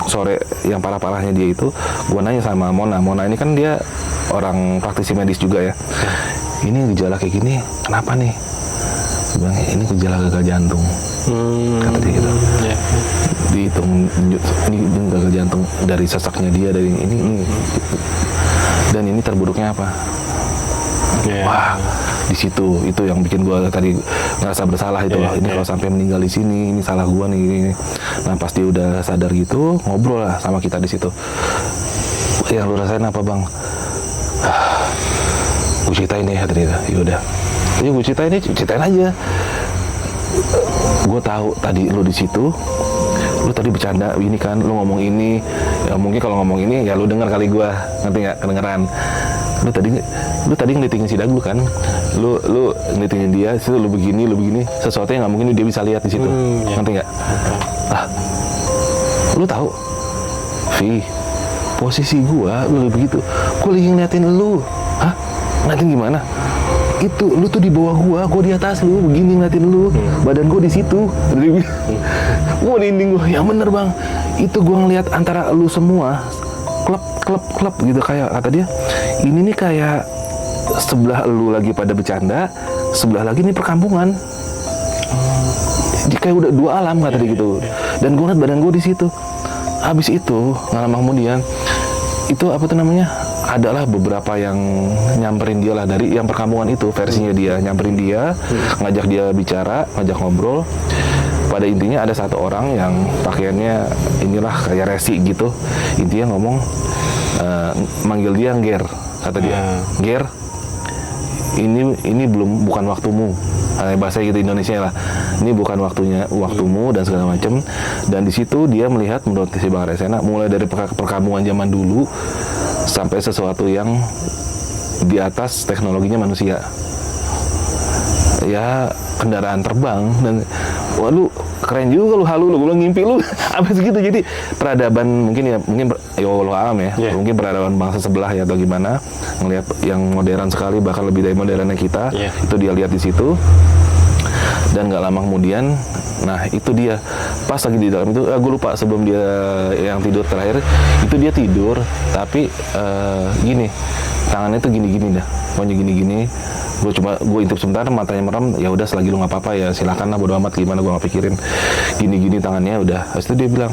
sore yang parah-parahnya dia itu, gue nanya sama Mona ini kan dia orang praktisi medis juga ya. Ini gejala kayak gini, kenapa nih? Gue bilang ini gejala gagal jantung. Kata dia gitu. Dihitung ini gagal jantung dari sesaknya dia, dari ini. Dan ini terburuknya apa? Wah, di situ itu yang bikin gue tadi ngerasa bersalah itu loh. Ini kalau sampai meninggal di sini, ini salah gue nih. Ini. Nah pas dia udah sadar gitu, ngobrol lah sama kita di situ. Yang lu rasain apa bang? Gue ceritain deh, kata dia. Yaudah, ya gue ceritain aja. Gue tahu tadi lu di situ. Lu tadi bercanda ini kan, lu ngomong ini ya, mungkin kalau ngomong ini ya lu dengar kali gua, ngerti nggak, kedengeran. Lu tadi ngelitingin si Dagluk kan, lu ngelitingin dia, situ lu begini sesuatu yang nggak mungkin dia bisa lihat di situ, ngerti nggak? Lu tahu Vi, posisi gua lu begitu, gua lagi ngeliatin lu. Hah, ngeliatin gimana? Itu lu tuh di bawah gua di atas lu, begini ngeliatin lu, badan gua di situ. Gua dinding gua, yang bener bang. Itu gua ngeliat antara lu semua klep gitu, kayak kata dia. Ini nih kayak sebelah lu lagi pada bercanda, sebelah lagi nih perkampungan. Jadi kayak udah dua alam kata dia gitu. Dan gue ngeliat badan gue di situ. Habis itu nggak lama kemudian itu apa tuh namanya? Adalah beberapa yang nyamperin dia lah dari yang perkampungan itu versinya dia nyamperin dia, ngajak dia bicara, ngajak ngobrol. Pada intinya ada satu orang yang pakaiannya inilah kayak resi gitu. Intinya ngomong manggil dia Ger, kata dia. Ger, ini bukan waktumu. Bahasa gitu Indonesia lah. Ini bukan waktumu dan segala macam. Dan di situ dia melihat menurut si Bang Resena mulai dari perkampungan zaman dulu sampai sesuatu yang di atas teknologinya manusia. Ya kendaraan terbang dan wah lu keren juga lu halu lu, gue bilang ngimpi lu apa segitu. Jadi peradaban mungkin ya Allah alam ya, mungkin peradaban bangsa sebelah ya atau gimana ngelihat yang modern sekali bahkan lebih dari modernnya kita, itu dia lihat di situ. Dan nggak lama kemudian, nah itu dia pas lagi di dalam itu, gue lupa sebelum dia yang tidur terakhir itu dia tidur tapi gini tangannya tuh gini-gini dah, pokoknya gini-gini. Gue intip sebentar, matanya merem, ya udah selagi lu nggak apa-apa ya silakan lah, bodo amat gimana gue nggak pikirin. Gini-gini tangannya udah. Habis itu dia bilang,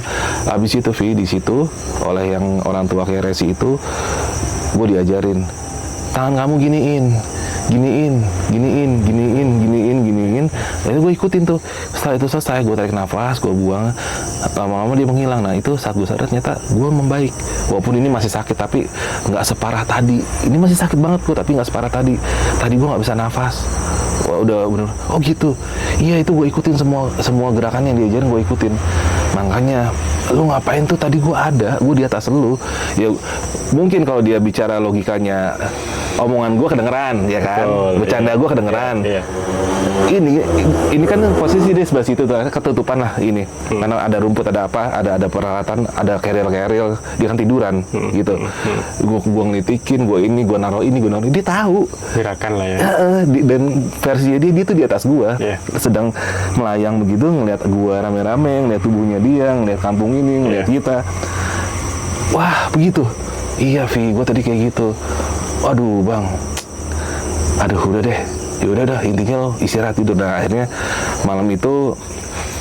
abis itu Vi di situ oleh yang orang tua kayak Resi itu, gue diajarin tangan kamu giniin. Dan itu gue ikutin tuh. Setelah itu selesai, gue tarik nafas, gue buang. Lama-lama dia menghilang. Nah itu saat gue sadar ternyata gue membaik. Walaupun ini masih sakit, tapi nggak separah tadi. Ini masih sakit banget gue, tapi nggak separah tadi. Tadi gue nggak bisa nafas. Wah, udah bener. Oh gitu. Iya itu gue ikutin semua gerakan yang diajarin gue ikutin. Makanya lu ngapain tuh tadi gue di atas lu. Ya mungkin kalau dia bicara logikanya, omongan gue kedengeran, ya kan? Bercanda gue kedengeran. Ini kan posisi dia sebelah situ tuh, ketutupan lah ini. Karena ada rumput, ada apa, ada peralatan, ada keril, dia kan tiduran gitu. Gue ngelitikin, gue naruh ini, dia tahu. Gerakan lah ya. Dan versinya dia tuh di atas gue, sedang melayang begitu, ngeliat gue rame-rame, ngeliat tubuhnya dia, ngeliat kampung ini, ngeliat kita. Wah begitu. Iya Vi, gue tadi kayak gitu. Aduh bang, udah deh, ya udah dah, intinya lo istirahat tidur. Nah akhirnya malam itu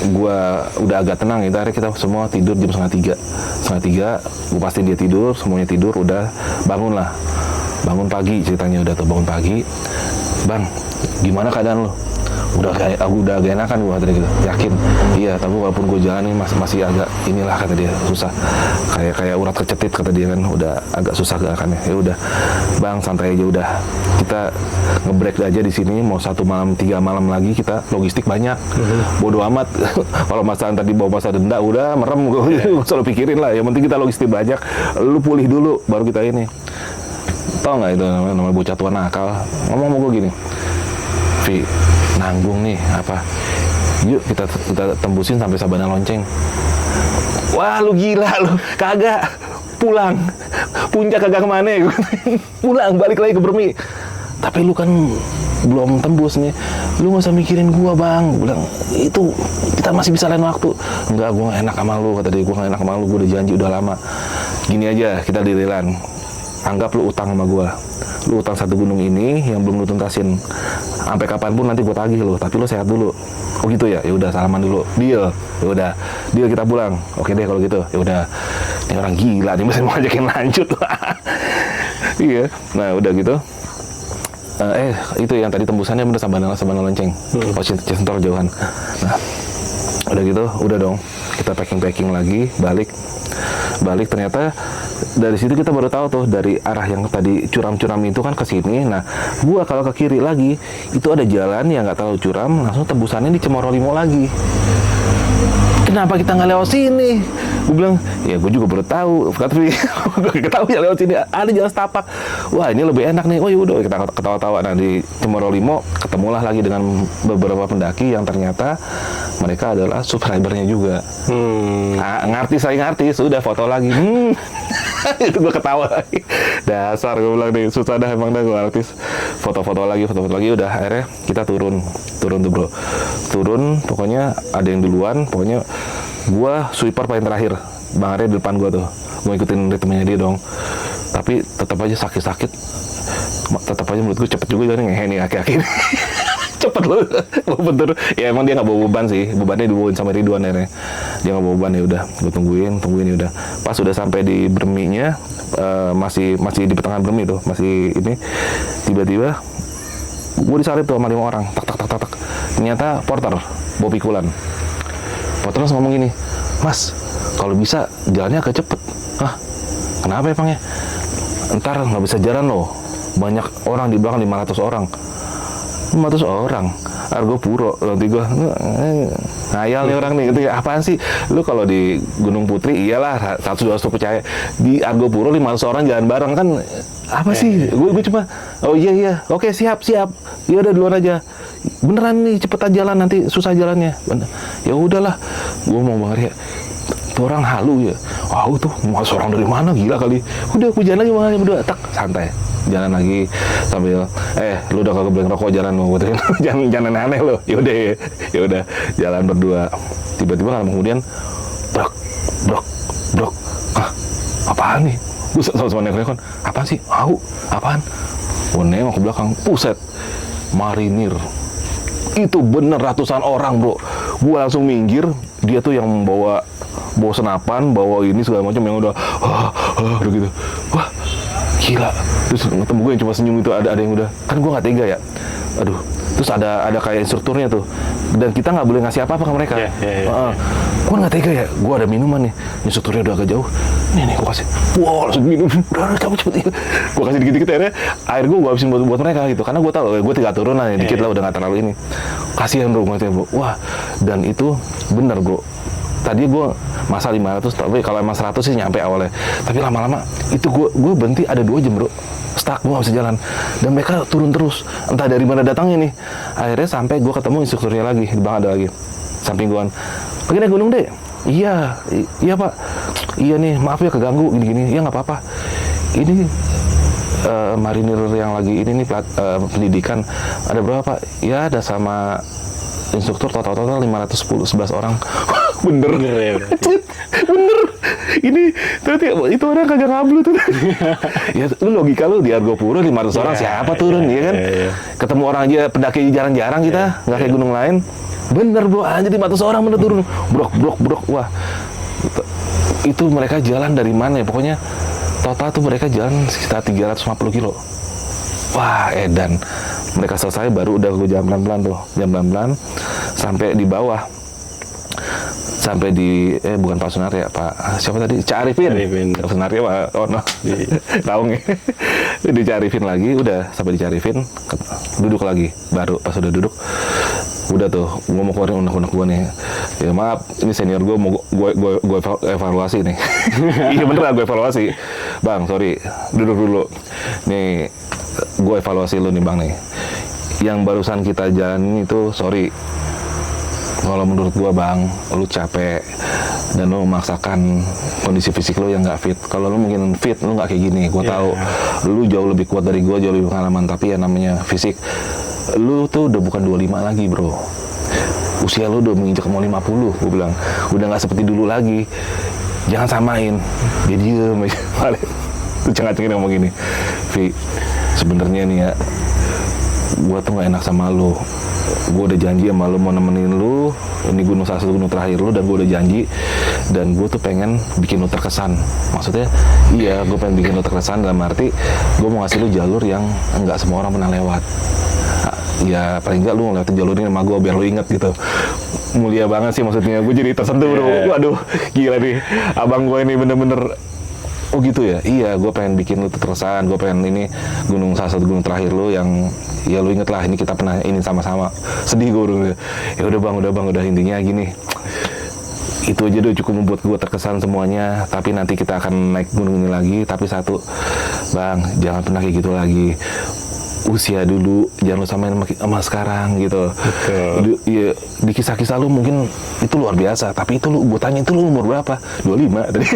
gue udah agak tenang gitu. Akhirnya kita semua tidur jam setengah tiga, gue pastiin dia tidur, semuanya tidur, udah bangun pagi ceritanya. Udah tuh bangun pagi, bang gimana keadaan lo? Aku udah agak enakan gue tadi gitu. Yakin? Iya, tapi walaupun gue jalan ini masih agak inilah kata dia, susah. Kayak urat kecetit kata dia kan, udah agak susah gerakannya. Ya udah, bang santai aja udah. Kita nge-break aja di sini. Mau 1 malam 3 malam lagi kita logistik banyak. Bodoh amat. Kalau masalah tadi bawa masa denda udah merem gue. Selalu pikirin lah. Yang penting kita logistik banyak. Lu pulih dulu baru kita ini. Tau nggak itu namanya bocah tua nakal. Ngomong sama gue gini, Vi, nanggung nih apa? Yuk kita tembusin sampai Sabana Lonceng. Wah lu gila lu, kagak pulang. Puncak kagak kemana ya? Pulang balik lagi ke Bermi. Tapi lu kan belum tembus nih. Lu nggak usah mikirin gua bang. Gua bilang itu kita masih bisa lain waktu. Enggak, gua nggak enak sama lu kata dia. Gua nggak enak sama lu. Gua udah janji udah lama. Gini aja kita dirilan. Anggap lu utang sama gua. Lu utang 1 gunung ini yang belum lu tuntasin. Sampai kapanpun nanti gue tagih lu, tapi lu sehat dulu. Oh gitu ya, ya udah salaman dulu. Deal. Ya udah, deal kita pulang. Oke deh kalau gitu. Ya udah. Ini orang gila nih masih mau ngajakin lanjut. Iya. Nah, udah gitu. Itu yang tadi tembusannya bener Sabana Lonceng. Cisentor jauhan. Nah, udah gitu, udah dong. Kita packing lagi, balik ternyata dari situ kita baru tahu tuh dari arah yang tadi curam-curam itu kan ke sini. Nah, gua kalau ke kiri lagi itu ada jalan yang nggak terlalu curam, langsung tembusannya di Cemoro Limo lagi. Kenapa kita nggak lewat sini? Gue bilang, ya gue juga baru tahu. Tapi gue ketahui ya lewat sini ada jalan setapak. Wah ini lebih enak nih. Oh yaudah kita ketawa-tawa. Nah di Cemoro Limo ketemulah lagi dengan beberapa pendaki yang ternyata mereka adalah subscribernya juga. Ngartis sudah foto lagi. Itu gue ketawa lagi. Dasar gue bilang nih susah dah emang dah gue artis. Foto-foto lagi udah akhirnya kita turun tuh bro. Turun pokoknya ada yang duluan. Pokoknya gue sweeper paling terakhir. Bang Arya di depan gue tuh. Gue ikutin ritmenya dia dong. Tapi tetap aja sakit-sakit, tetap aja menurut gue cepet juga nih ngehe nih aki-aki. Cepet loh, bener. Ya emang dia nggak bawa beban sih, bebannya dibawain sama Ridwan akhirnya. Dia nggak bawa beban, ya udah, gue tungguin ya udah. Pas udah sampai di Berminya, masih di pertengahan Bermi tuh, masih ini, tiba-tiba gue disalip tuh sama 5 orang, tak. Ternyata porter bawa pikulan. Porter langsung ngomong gini, "Mas, kalau bisa jalannya agak cepet." "Hah, kenapa emangnya?" "Ntar nggak bisa jalan loh, banyak orang di belakang, 500 orang." 500 orang, Argo Puro. Nanti gue ngayal nih orang nih, gitu ya. Apaan sih? Lu kalau di Gunung Putri iyalah 100-200 percaya. Di Argo Puro 500 orang jalan bareng kan apa sih? Gue cuma, oh iya, oke siap. Ya udah duluan aja. Beneran nih, cepetan jalan, nanti susah jalannya. Ya udahlah, gue mau banget ya. Tuh orang halu ya. Wow tuh, 500 orang dari mana, gila kali. Udah aku jalan lagi makanya berdua, tak santai. Jalan lagi sambil lu udah kagak boleh ngerokok, jalan lu gitu. jangan aneh lu. Ya udah jalan berdua. Tiba-tiba lama kemudian brok. Apaan nih? Gue sama nengok, apaan sih? Apaan? Gue nengok ke belakang, puset, marinir. Itu bener ratusan orang, bro. Gue langsung minggir, dia tuh yang bawa senapan, bawa ini segala macam yang udah gitu. Wah, gila. Terus ketemu gue yang cuma senyum itu, ada yang udah, kan gue nggak tega ya. Aduh. Terus ada kayak instrukturnya tuh, dan kita nggak boleh ngasih apa-apa ke mereka. Gue nggak tega ya, gue ada minuman nih, instrukturnya udah agak jauh. Nih gue kasih, wow langsung minum, udah cepet. Gue kasih dikit-dikit air gue habisin buat mereka gitu, karena gue tahu gue tinggal turun lah, dikit lah udah nggak terlalu ini. Kasihan bro, wah, dan itu bener bro. Tadi gue masa 500, tapi kalau emang 100 sih nyampe awalnya. Tapi lama-lama itu gue berhenti ada 2 jam bro, stuck, gue gak bisa jalan. Dan mereka turun terus, entah dari mana datangnya nih. Akhirnya sampai gue ketemu instrukturnya lagi, di belakang ada lagi, samping gue. "Pergi naik gunung deh." Iya pak. "Iya nih, maaf ya keganggu gini-gini." "Ya nggak apa-apa. Ini marinir yang lagi ini nih pendidikan ada berapa pak?" "Ya ada sama instruktur total 511 orang." Bener ya bener. Ini ternyata itu orang kagak ngablu tuh. Ya lu logika lu di Argo Puro 500 orang siapa turun ya kan? Ketemu orang aja pendaki jarang-jarang kita, nggak kayak gunung lain. Bener bro, aja 500 orang bener turun. Brok. Wah, itu mereka jalan dari mana ya? Pokoknya total tuh mereka jalan sekitar 350 kilo. Wah, edan. Mereka selesai baru udah gue jalan pelan-pelan sampai di bawah. Sampai di bukan Pak Sunaria, Pak siapa tadi? Cak Arifin. Pak Sunaria Pak Ono. Tahu nggak? Di Cak Arifin lagi, udah sampai di Cak Arifin, duduk lagi. Baru pas udah duduk, udah tuh gue mau keluarin unek-unek gue nih. Ya maaf, ini senior gue mau gue evaluasi nih. Iya beneran gue evaluasi. Bang, sorry, duduk dulu. Nih, gue evaluasi lu nih bang nih. Yang barusan kita jalan itu, sorry. Kalau menurut gua bang, lu capek dan lu memaksakan kondisi fisik lu yang nggak fit. Kalau lu mungkin fit, lu nggak kayak gini. Gua tahu, lu jauh lebih kuat dari gua, jauh lebih pengalaman. Tapi ya namanya fisik, lu tuh udah bukan 25 lagi bro. Usia lu udah menginjak mau 50, gua bilang. Udah nggak seperti dulu lagi. Jangan samain. Dia diem aja. Tuh cengak-cengin ngomong gini. Vi, sebenarnya nih ya, gua tuh nggak enak sama lu. Gue udah janji sama lu mau nemenin lu, ini gunung salah satu gunung terakhir lu, dan gue udah janji, dan gue tuh pengen bikin lu terkesan. Maksudnya iya, gue pengen bikin lu terkesan dalam arti gue mau ngasih lu jalur yang enggak semua orang pernah lewat. Ya paling enggak lu ngelewatin jalur ini sama gue biar lu inget gitu. Mulia banget sih maksudnya, gue jadi tersentuh bro. Waduh gila nih, abang gue ini bener-bener. Oh gitu ya, iya gue pengen bikin lu terkesan, gue pengen ini salah satu gunung terakhir lu yang ya lu inget lah, ini kita pernah ini sama-sama. Sedih gue udah, ya udah bang, udah intinya gini, itu aja udah cukup membuat gue terkesan semuanya. Tapi nanti kita akan naik gunung ini lagi, tapi satu bang, jangan pernah kayak gitu lagi. Usia dulu jangan lu samain sama sekarang gitu. Ya, di kisah-kisah lu mungkin itu luar biasa, tapi itu lu gue tanya, itu lu umur berapa? 25 tadi.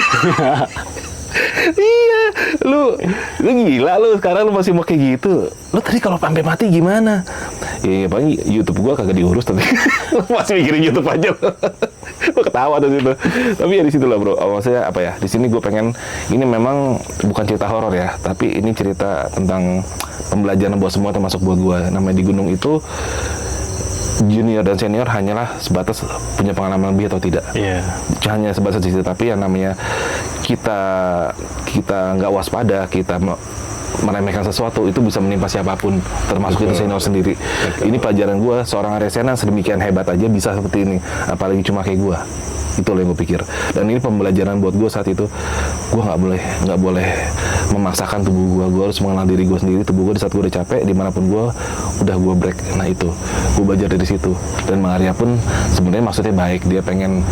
Iya, lu gila lu, sekarang lu masih mau kayak gitu. Lu tadi kalau sampai mati gimana? Ya paling YouTube gua kagak diurus tapi masih mikirin YouTube aja. Gue ketawa tuh situ. Tapi ya di situ lah bro. Maksudnya apa ya? Di sini gue pengen, ini memang bukan cerita horor ya, tapi ini cerita tentang pembelajaran buat semua, termasuk buat gue. Namanya di gunung itu junior dan senior hanyalah sebatas punya pengalaman lebih atau tidak. Iya. Hanya sebatas itu. Tapi yang namanya kita nggak waspada, kita meremehkan sesuatu, itu bisa menimpa siapapun, termasuk itu senior sendiri. Ini pelajaran gue, seorang Aresena sedemikian hebat aja bisa seperti ini, apalagi cuma kayak gue. Itu yang gue pikir. Dan ini pembelajaran buat gue saat itu. Gue nggak boleh memaksakan tubuh gue harus mengenal diri gue sendiri. Tubuh gue di saat gue udah capek, dimanapun gue udah gue break. Nah itu, gue belajar dari situ. Dan Bang Arya pun sebenarnya maksudnya baik, dia pengen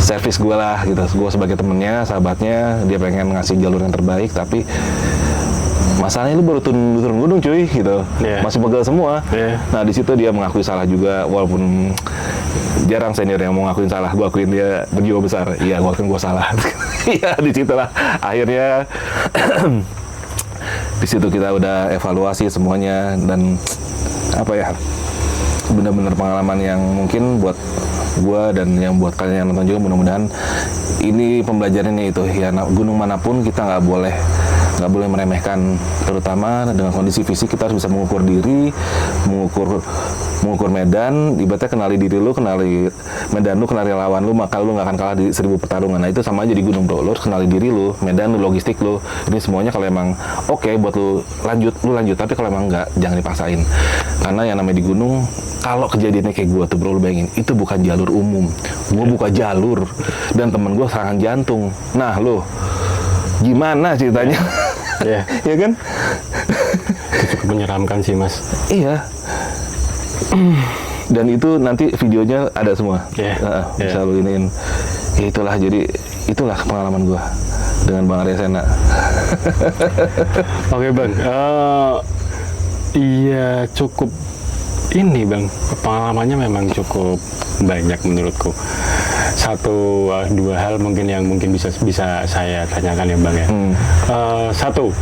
servis gue lah gitu. Gue sebagai temennya, sahabatnya, dia pengen ngasih jalur yang terbaik. Tapi masalahnya lu baru turun gunung cuy gitu, masih pegal semua. Nah di situ dia mengakui salah juga, walaupun jarang senior yang mau ngakuin salah. Gue akuin dia berjiwa besar. Iya, gue akuin gue salah. Iya, di situ lah akhirnya di situ kita udah evaluasi semuanya, dan apa ya, benar-benar pengalaman yang mungkin buat gue dan yang buat kalian yang nonton juga, mudah-mudahan ini pembelajarannya itu ya. Gunung manapun kita nggak boleh meremehkan, terutama dengan kondisi fisik. Kita harus bisa mengukur diri, mengukur medan. Ibaratnya kenali diri lu, kenali medan lu, kenali lawan lu, maka lu nggak akan kalah di 1000 pertarungan. Nah itu sama aja di gunung bro, lu harus kenali diri lu, medan lu, logistik lu. Ini semuanya kalau emang oke buat lu lanjut, tapi kalau emang nggak, jangan dipaksain. Karena yang namanya di gunung, kalau kejadiannya kayak gua tuh bro, lu bayangin, itu bukan jalur umum. Gua buka jalur, dan temen gua serangan jantung. Nah lu, gimana ceritanya? Iya. Ya kan? Itu cukup menyeramkan sih mas. Iya. Dan itu nanti videonya ada semua. Bisa lu iniin. Ya itulah, jadi itulah pengalaman gua dengan Bang Aresena. Oke bang, iya cukup ini bang, pengalamannya memang cukup banyak menurutku. Dua hal mungkin yang bisa saya tanyakan ya bang ya. Satu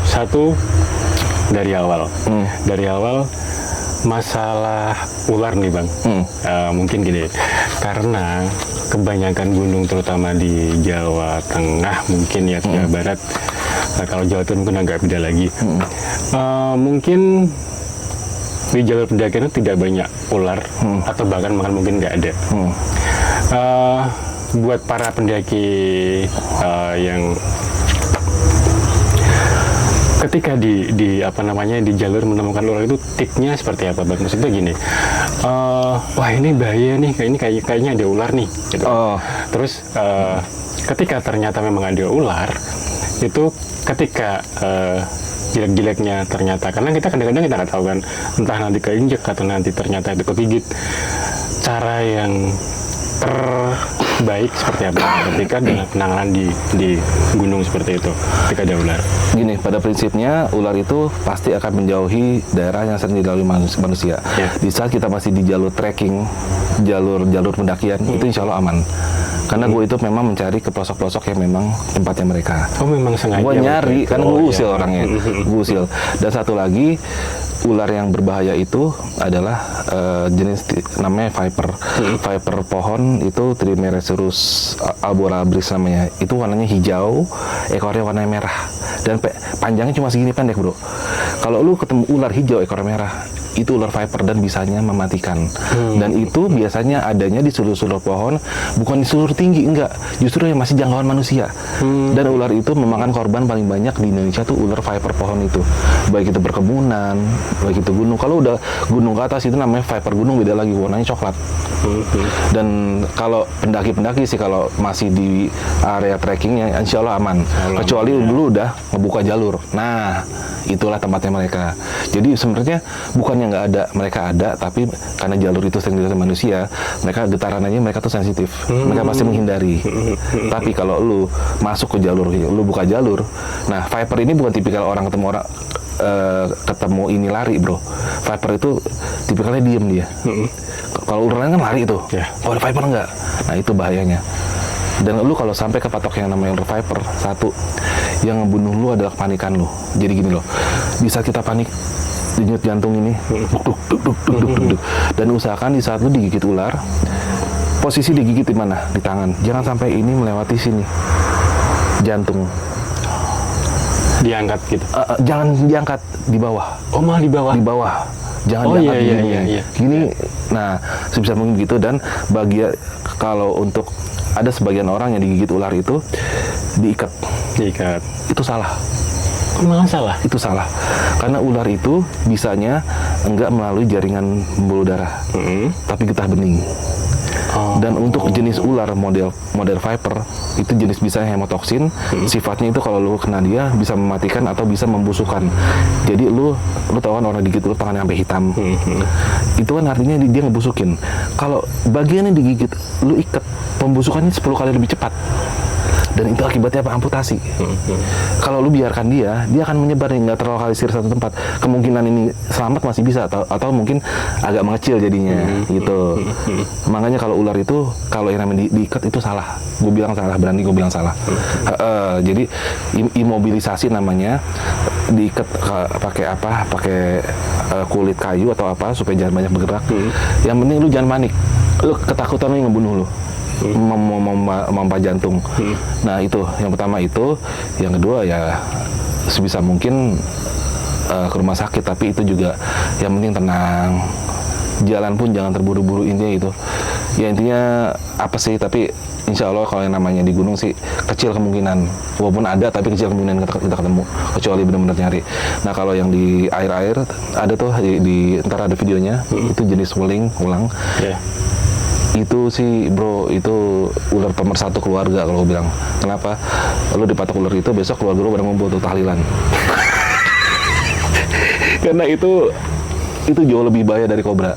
dari awal, masalah ular nih bang. Mungkin gini, karena kebanyakan gunung terutama di Jawa Tengah mungkin ya, Jawa Barat, kalau Jawa Timur mungkin agak beda lagi. Mungkin di jalur pendakian itu tidak banyak ular, atau bahkan mungkin nggak ada. Buat para pendaki yang ketika di jalur menemukan ular itu, tipnya seperti apa bang? Maksudnya gini, wah ini bahaya nih, kayaknya ada ular nih gitu. Terus ketika ternyata memang ada ular, itu ketika jelek-jeleknya ternyata, karena kita kadang-kadang kita nggak tahu kan, entah nanti keinjek atau nanti ternyata itu kegigit. Cara yang terbaik seperti apa ketika dengan penanganan di gunung seperti itu ketika ada ular? Gini, pada prinsipnya ular itu pasti akan menjauhi daerah yang sering dilalui manusia. Di saat kita masih di jalur trekking, jalur pendakian, itu insya Allah aman. Karena gue itu memang mencari ke pelosok-pelosok yang memang tempatnya mereka. Oh memang sengaja? Gue nyari, kan gue usil orangnya. Gue usil. Dan satu lagi, ular yang berbahaya itu adalah jenis namanya viper. Viper pohon itu Trimeresurus alborabris namanya. Itu warnanya hijau, ekornya warna merah. Dan panjangnya cuma segini pendek bro. Kalau lu ketemu ular hijau ekor merah, itu ular viper dan bisanya mematikan. Dan itu biasanya adanya di sulur-sulur pohon, bukan di sulur tinggi, enggak. Justru yang masih jangkauan manusia. Dan ular itu memakan korban paling banyak di Indonesia tuh ular viper pohon itu. Baik itu perkebunan, baik itu gunung. Kalau udah gunung ke atas itu namanya viper gunung, beda lagi, warnanya coklat. Dan kalau pendaki-pendaki sih kalau masih di area trekkingnya, insya Allah aman. Kecuali dulu udah ngebuka jalur. Nah, itulah tempatnya mereka. Jadi sebenarnya bukannya nggak ada, mereka ada, tapi karena jalur itu sering dilewati manusia, mereka getaran aja, mereka tuh sensitif. Mereka pasti menghindari. Tapi kalau lu masuk ke jalur, lu buka jalur, nah viper ini bukan tipikal orang ketemu ini lari bro. Viper itu tipikalnya diem dia. Kalau ular lain kan lari tuh. Kalau viper enggak. Nah itu bahayanya. Dan lu kalau sampai ke patok yang namanya ular viper, satu, yang ngebunuh lu adalah kepanikan lu. Jadi gini loh, bisa kita panik, denyut jantung ini, duk. Dan usahakan di saat lu digigit ular, posisi digigit di mana? Di tangan. Jangan sampai ini melewati sini. Jantung. Diangkat gitu. Jangan diangkat di bawah. Oh, malah di bawah. Di bawah. Jangan Oh, diangkat iya, gini. iya. Gini. Nah, sebisa mungkin gitu. Dan kalau untuk ada sebagian orang yang digigit ular itu diikat. Diikat. Itu salah. Malah salah. Itu salah. Karena ular itu bisanya enggak melalui jaringan pembuluh darah, tapi getah bening. Dan untuk jenis ular model viper itu jenis bisa hemotoksin, sifatnya itu kalau lu kena dia bisa mematikan atau bisa membusukkan. Jadi lu tahu kan orang digigit ular tangannya sampai hitam. Itu kan artinya dia ngebusukin. Kalau bagian yang digigit lu ikat, pembusukannya 10 kali lebih cepat. Dan itu akibatnya apa? Amputasi. Kalau lu biarkan dia akan menyebar, nggak terlokalisir satu tempat. Kemungkinan ini selamat masih bisa, atau mungkin agak mengecil jadinya, gitu. Makanya kalau ular itu, kalau yang namanya diikat itu salah. Gue bilang salah, berani gue bilang salah. Jadi imobilisasi namanya, diikat pakai apa? Pakai kulit kayu atau apa supaya jangan banyak bergerak. Yang penting lu jangan panik. Lu ketakutan lu yang ngebunuh lu. Memompa jantung. Nah itu yang pertama itu. Yang kedua ya sebisa mungkin ke rumah sakit, tapi itu juga yang penting tenang. Jalan pun jangan terburu-buru, intinya itu. Ya intinya apa sih, tapi insya Allah kalau yang namanya di gunung sih kecil kemungkinan, walaupun ada tapi kecil kemungkinan kita ketemu, kecuali benar-benar nyari. Nah kalau yang di air-air ada tuh ntar ada videonya, itu jenis ulang. Itu sih bro, itu ular pemersatu keluarga kalau gue bilang. Kenapa? Lu dipatok ular itu, besok keluarga lu pada ngumpul tuh tahlilan. Karena itu jauh lebih bahaya dari kobra.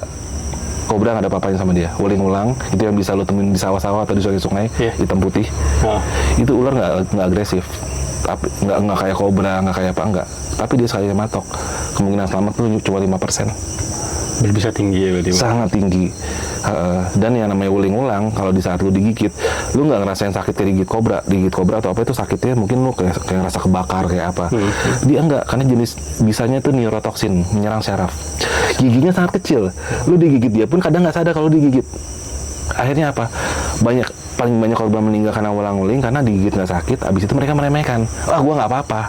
Kobra nggak ada apa-apanya sama dia. Uling ulang itu yang bisa lu temuin di sawah-sawah atau di sungai-sungai, hitam putih. Itu ular nggak agresif, tapi nggak kayak kobra, nggak kayak apa, enggak. Tapi dia sekali matok, kemungkinan selamat tuh cuma 5%. Bisa tinggi ya berarti? Sangat tinggi. Dan yang namanya uling ulang, kalau di saat lu digigit, lu nggak ngerasain sakit kayak digigit kobra atau apa, itu sakitnya mungkin lu kayak ngerasa kebakar kayak apa. Dia enggak, karena jenis bisanya tuh neurotoksin, menyerang syaraf. Giginya sangat kecil, lu digigit dia pun kadang nggak sadar kalau digigit. Akhirnya apa? Paling banyak korban meninggal karena ulang-uling karena digigit nggak sakit. Abis itu mereka meremehkan, gua nggak apa-apa.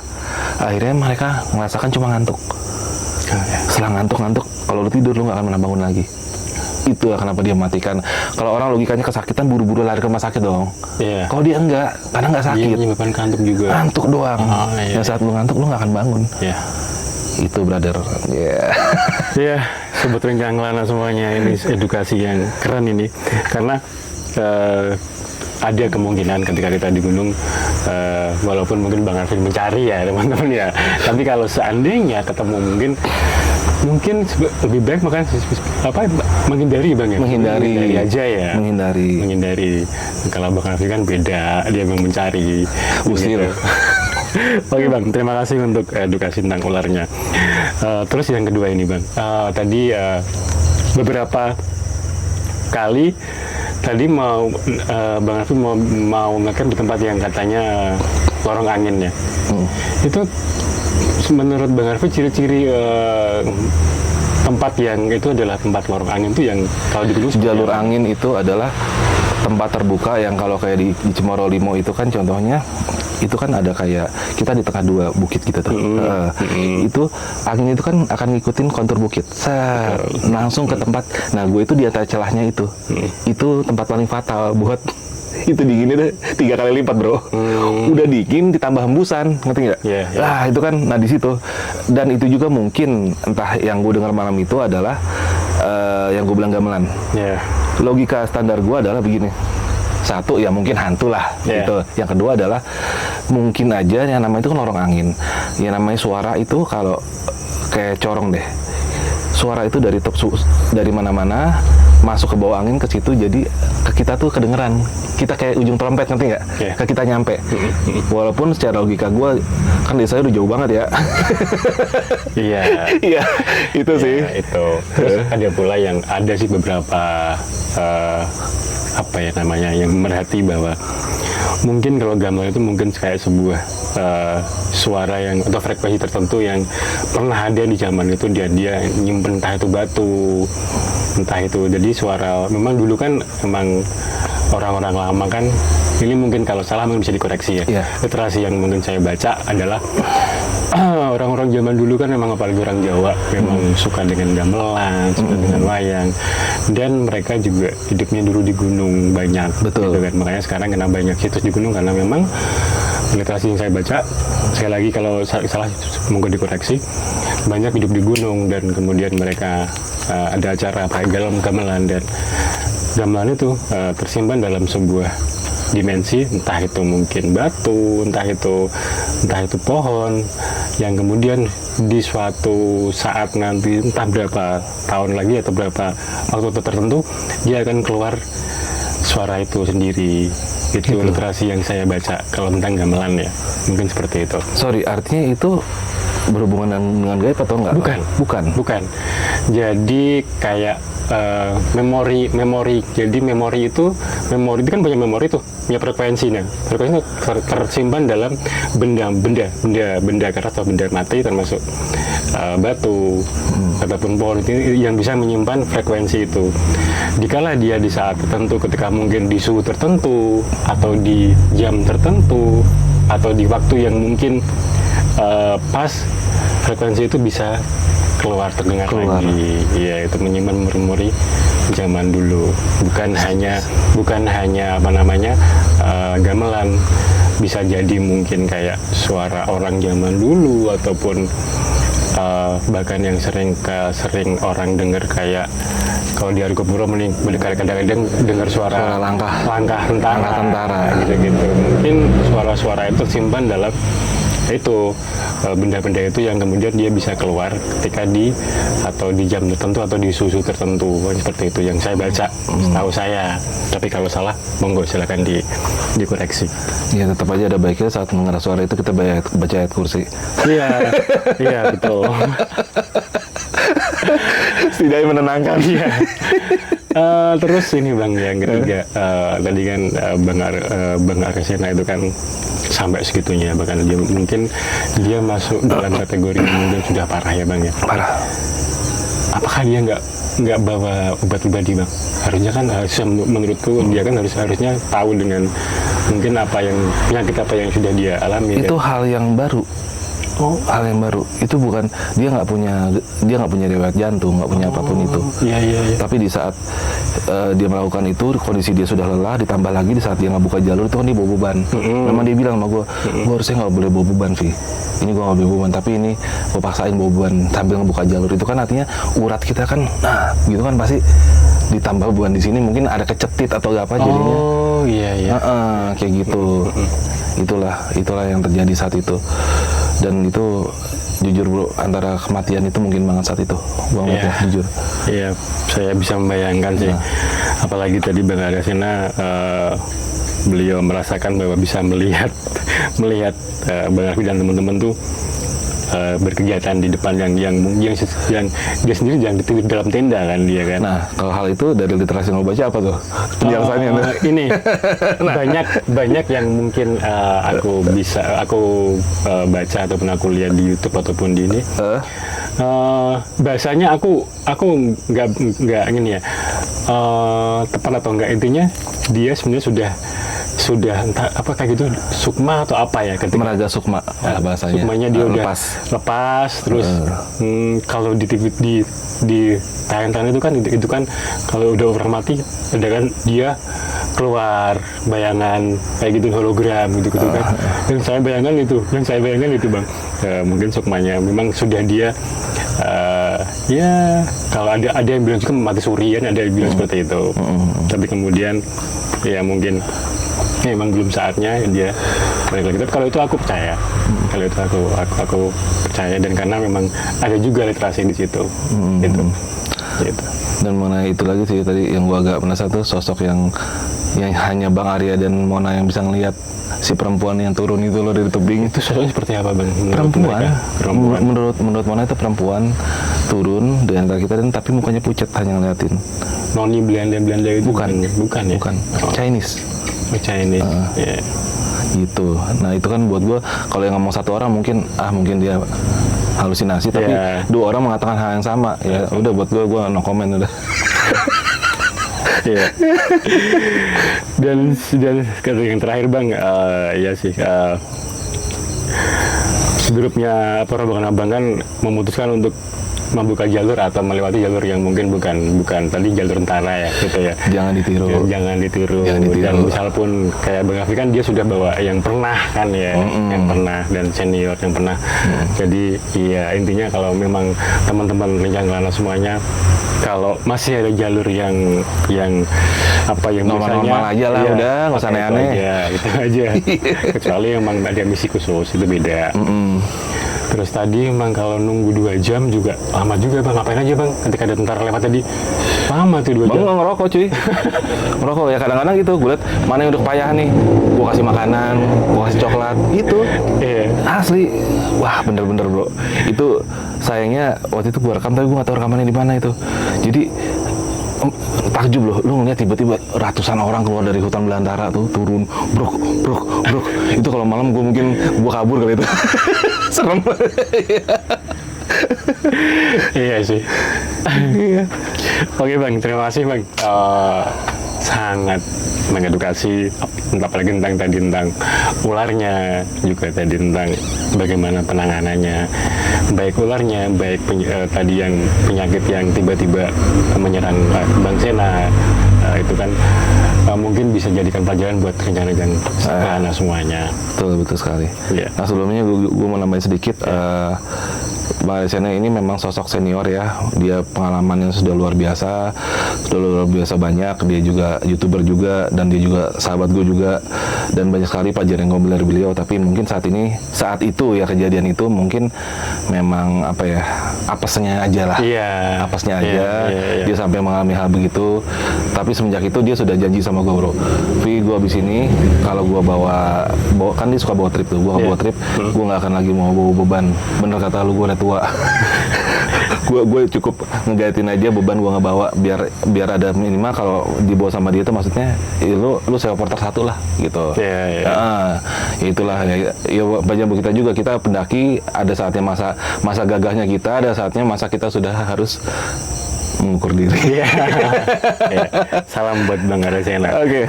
Akhirnya mereka merasakan cuma ngantuk. Setelah ngantuk, kalau lu tidur lu nggak akan pernah bangun lagi. Itulah kenapa dia matikan. Kalau orang logikanya kesakitan buru-buru lari ke rumah sakit dong. Kalau dia enggak, karena nggak sakit. Iya, menyebabkan kantuk juga. Ngantuk doang. Yang saat lu ngantuk lu nggak akan bangun. Itu brother. Iya, sobat rencang lana semuanya, ini edukasi yang keren ini. Karena ada kemungkinan ketika kita di gunung, walaupun mungkin Bang Arvin mencari ya teman-teman ya, tapi kalau seandainya ketemu mungkin lebih baik menghindari Bang ya? Menghindari aja ya. Menghindari. Kalau Bang Arvin kan beda, dia yang mencari. Usir. Oke Bang, terima kasih untuk edukasi tentang ularnya. Terus yang kedua ini Bang, tadi beberapa kali tadi Bang Arvin mau ngecamp di tempat yang katanya lorong angin ya. Itu menurut Bang Arvin ciri-ciri tempat yang itu adalah tempat lorong angin itu yang kalau di gunung jalur angin itu adalah tempat terbuka yang kalau kayak di Cemoro Limo itu kan contohnya, itu kan ada kayak kita di tengah dua bukit gitu tuh. Itu angin itu kan akan ngikutin kontur bukit. Langsung ke tempat. Nah, gue itu di atas celahnya itu. Itu tempat paling fatal buat itu dinginnya deh 3 kali lipat bro. Udah dingin ditambah hembusan, ngerti nggak? Nah itu kan, nah di situ. Dan itu juga mungkin entah yang gue dengar malam itu adalah yang gue bilang gamelan. Logika standar gue adalah begini. Satu ya mungkin hantu lah gitu. Yang kedua adalah mungkin aja yang namanya itu kan lorong angin. Yang namanya suara itu kalau kayak corong deh. Suara itu dari mana-mana masuk ke bawah angin ke situ, jadi ke kita tuh kedengeran. Kita kayak ujung trompet, ngerti nggak? Ke kita nyampe. Walaupun secara logika gue kan desa udah jauh banget ya. Iya, itu sih. Itu. Terus ada pula yang ada sih beberapa apa ya namanya, yang merhati bahwa mungkin kalau gamelan itu mungkin kayak sebuah suara yang atau frekuensi tertentu yang pernah ada di zaman itu, dia nyimpen entah itu batu, entah itu, jadi suara memang dulu kan emang orang-orang lama kan, ini mungkin kalau salah mungkin bisa dikoreksi ya. Iya. Literasi yang mungkin saya baca adalah orang-orang zaman dulu kan memang apalagi orang Jawa memang suka dengan gamelan, suka dengan wayang, dan mereka juga hidupnya dulu di gunung banyak. Betul. Gitu kan. Makanya sekarang kena banyak situs di gunung karena memang literasi yang saya baca, sekali lagi kalau salah monggo dikoreksi, banyak hidup di gunung dan kemudian mereka ada acara pakai gamelan, dan gamelan itu tersimpan dalam sebuah dimensi, entah itu mungkin batu, entah itu pohon, yang kemudian di suatu saat nanti entah berapa tahun lagi atau berapa waktu tertentu dia akan keluar suara itu sendiri. Itu literasi yang saya baca kalau tentang gamelan ya, mungkin seperti itu. Sorry, artinya itu berhubungan dengan gaib atau enggak? Bukan. Jadi kayak memori. Jadi memori itu kan punya memori tuh, punya frekuensinya. Frekuensinya tersimpan dalam benda keras atau benda mati, termasuk batu ataupun pohon itu yang bisa menyimpan frekuensi itu. Dikala dia di saat tertentu, ketika mungkin di suhu tertentu atau di jam tertentu atau di waktu yang mungkin pas, frekuensi itu bisa terdengar lagi. Iya, itu menyimpan memori zaman dulu. Bukan hanya gamelan, bisa jadi mungkin kayak suara orang zaman dulu, ataupun bahkan yang sering orang dengar kayak kalau di Argopuro kadang-kadang dengar suara langkah tentara gitu-gitu. Mungkin suara-suara itu simpan dalam itu benda-benda itu yang kemudian dia bisa keluar ketika di jam tertentu atau di suhu tertentu. Seperti itu yang saya baca, setahu saya. Tapi kalau salah, monggo silakan dikoreksi. Ya, tetap aja ada baiknya saat mendengar suara itu kita baca ayat kursi. Iya betul. Setidaknya menenangkan. Iya. Terus ini Bang, yang ketiga, tadi kan Bang Arsena itu kan sampai segitunya, bahkan mungkin dia masuk dalam kategori yang mungkin sudah parah ya Bang ya. Parah. Apakah dia nggak bawa obat pribadi Bang? Harusnya kan, menurutku dia kan harusnya tahu dengan mungkin penyakit apa yang sudah dia alami. Itu hal yang baru. Hal yang baru itu bukan, dia nggak punya riwayat jantung, nggak punya apapun itu. Iya. Tapi di saat dia melakukan itu, kondisi dia sudah lelah, ditambah lagi di saat dia nggak buka jalur itu kan dia bawa beban. Memang dia bilang sama gue harusnya nggak boleh bawa beban, Vi. Ini gue nggak boleh bawa beban, tapi ini gue paksain bawa beban sambil ngebuka jalur. Itu kan artinya urat kita kan, gitu kan pasti ditambah beban di sini, mungkin ada kecetit atau apa jadinya. Oh iya. Kayak gitu. Itulah yang terjadi saat itu. Dan itu jujur bro, antara kematian itu mungkin banget saat itu banget ya, jujur. Iya, saya bisa membayangkan sih. Apalagi tadi Bang Arsena, beliau merasakan bahwa bisa melihat Bang Arfi dan teman-teman tuh berkegiatan di depan yang dia sendiri jangan tidur dalam tenda kan dia kan. Nah, kalau hal itu dari literasi yang lo baca apa tuh penjelasannya? Ini banyak yang mungkin aku baca ataupun aku lihat di YouTube ataupun di ini. Bahasanya aku nggak ingin ya tepat atau enggak, intinya dia sebenarnya sudah entah apa kayak gitu, sukma atau apa ya, ketika meraga sukma bahasanya. Sukmanya dia udah lepas terus kalau di TV di tayangan itu kan kalau udah orang mati ada kan dia keluar bayangan kayak gitu, hologram gitu kan. Yang saya bayangkan itu Bang, mungkin sukmanya memang sudah dia ya kalau ada yang bilang juga mati suri kan, ada yang bilang seperti itu. Tapi kemudian ya mungkin memang belum saatnya dia balik lagi. Tapi kalau itu aku percaya, kalau itu aku percaya, dan karena memang ada juga literasi di situ, gitu. Dan mengenai itu lagi sih tadi yang gua agak penasaran tuh sosok yang hanya Bang Arya dan Mona yang bisa ngelihat si perempuan yang turun itu loh dari tebing. Itu sosoknya seperti apa Bang? Perempuan. Menurut Mona itu perempuan turun di antara kita, dan tapi mukanya pucat, hanya ngeliatin. Noni Belanda itu bukan ya? Bukan. Chinese. Chinese. gitu. Nah itu kan buat gue, kalau yang ngomong satu orang mungkin dia halusinasi, tapi Iya. dua orang mengatakan hal yang sama, ya udah buat gue no comment udah. Iya. dan yang terakhir Bang, ya sih, grupnya Rombongan Abang kan memutuskan untuk membuka jalur atau melewati jalur yang mungkin bukan tadi jalur tentara ya gitu ya. Jangan ditiru. Jangan ditiru. Jangan ditiru. Dan misal pun kayak Bang Afif kan dia sudah bawa yang pernah kan ya, yang pernah dan senior yang pernah. Jadi ya intinya kalau memang teman-teman Rencang Kelana semuanya, kalau masih ada jalur yang apa yang Normal-normal aja lah, udah, nggak usah pakai aneh-aneh. itu aja. Kecuali emang ada misi khusus itu beda. Terus tadi emang kalau nunggu 2 jam juga lama juga Bang. Ngapain aja Bang ketika ada tentara lewat tadi? Lama tuh 2 Bang jam. nggak ngerokok cuy. Ngerokok ya kadang-kadang gitu, gue liat mana yang udah kepayahan nih, gue kasih makanan, gue kasih coklat gitu. Iya. Asli, wah bener-bener bro. Itu sayangnya waktu itu gue rekam, tapi gue nggak tahu rekamannya di mana itu. Jadi takjub loh, lu ngeliat tiba-tiba ratusan orang keluar dari hutan belantara tuh, turun, brok. Itu kalau malam gue mungkin gue kabur kali itu. Serem. Iya sih. Oke Bang, terima kasih Bang. Sangat mengedukasi, apalagi tentang ularnya, juga tadi tentang bagaimana penanganannya, baik ularnya, baik tadi yang penyakit yang tiba-tiba menyerang Bang Sena, itu kan mungkin bisa jadikan pelajaran buat rencana-rencana Kelana semuanya. Betul sekali. Iya. Nah sebelumnya gue mau nambahin sedikit. Bang Arisena ini memang sosok senior ya, dia pengalamannya sudah luar biasa banyak, dia juga YouTuber juga, dan dia juga sahabat gue juga, dan banyak sekali pelajaran yang gue ambil dari beliau. Tapi mungkin saat itu ya, kejadian itu mungkin memang apa ya, apesnya aja lah. Iya. Apesnya aja, Iya. dia sampai mengalami hal begitu. Tapi semenjak itu dia sudah janji sama gue, bro, Vi, gue abis ini kalau gue bawa kan dia suka bawa trip tuh, gue bawa trip, gue nggak akan lagi mau bawa beban. Bener kata lu, gue udah tua. gue cukup ngegaitin aja beban gue ngebawa, biar ada minimal kalau dibawa sama dia itu maksudnya ya lu sewa porter satu lah gitu. Iya. Ya itulah ya banyak kita juga, kita pendaki ada saatnya masa gagahnya kita, ada saatnya masa kita sudah harus mengukur diri. Iya. Salam buat Bang Arisena. Oke,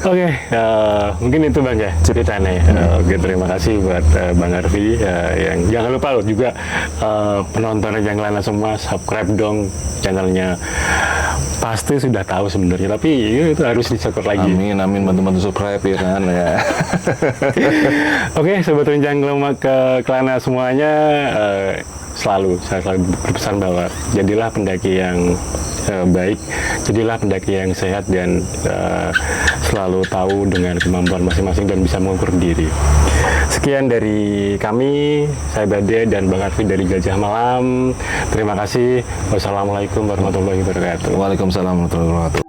Oke, mungkin itu Bang ya ceritanya. Oke, terima kasih buat Bang Arfi, yang jangan lupa loh juga penonton Rencang Kelana semua, subscribe dong channelnya. Pasti sudah tahu sebenarnya, tapi itu harus di-support lagi. Amin, bantu subscribe ya kan ya. Oke, sobat Rencang Kelana semuanya, saya selalu berpesan bahwa jadilah pendaki yang baik, jadilah pendaki yang sehat, dan selalu tahu dengan kemampuan masing-masing dan bisa mengukur diri. Sekian dari kami, saya Bade dan Bang Arfi dari Gajah Malam. Terima kasih. Wassalamualaikum warahmatullahi wabarakatuh. Waalaikumsalam warahmatullahi wabarakatuh.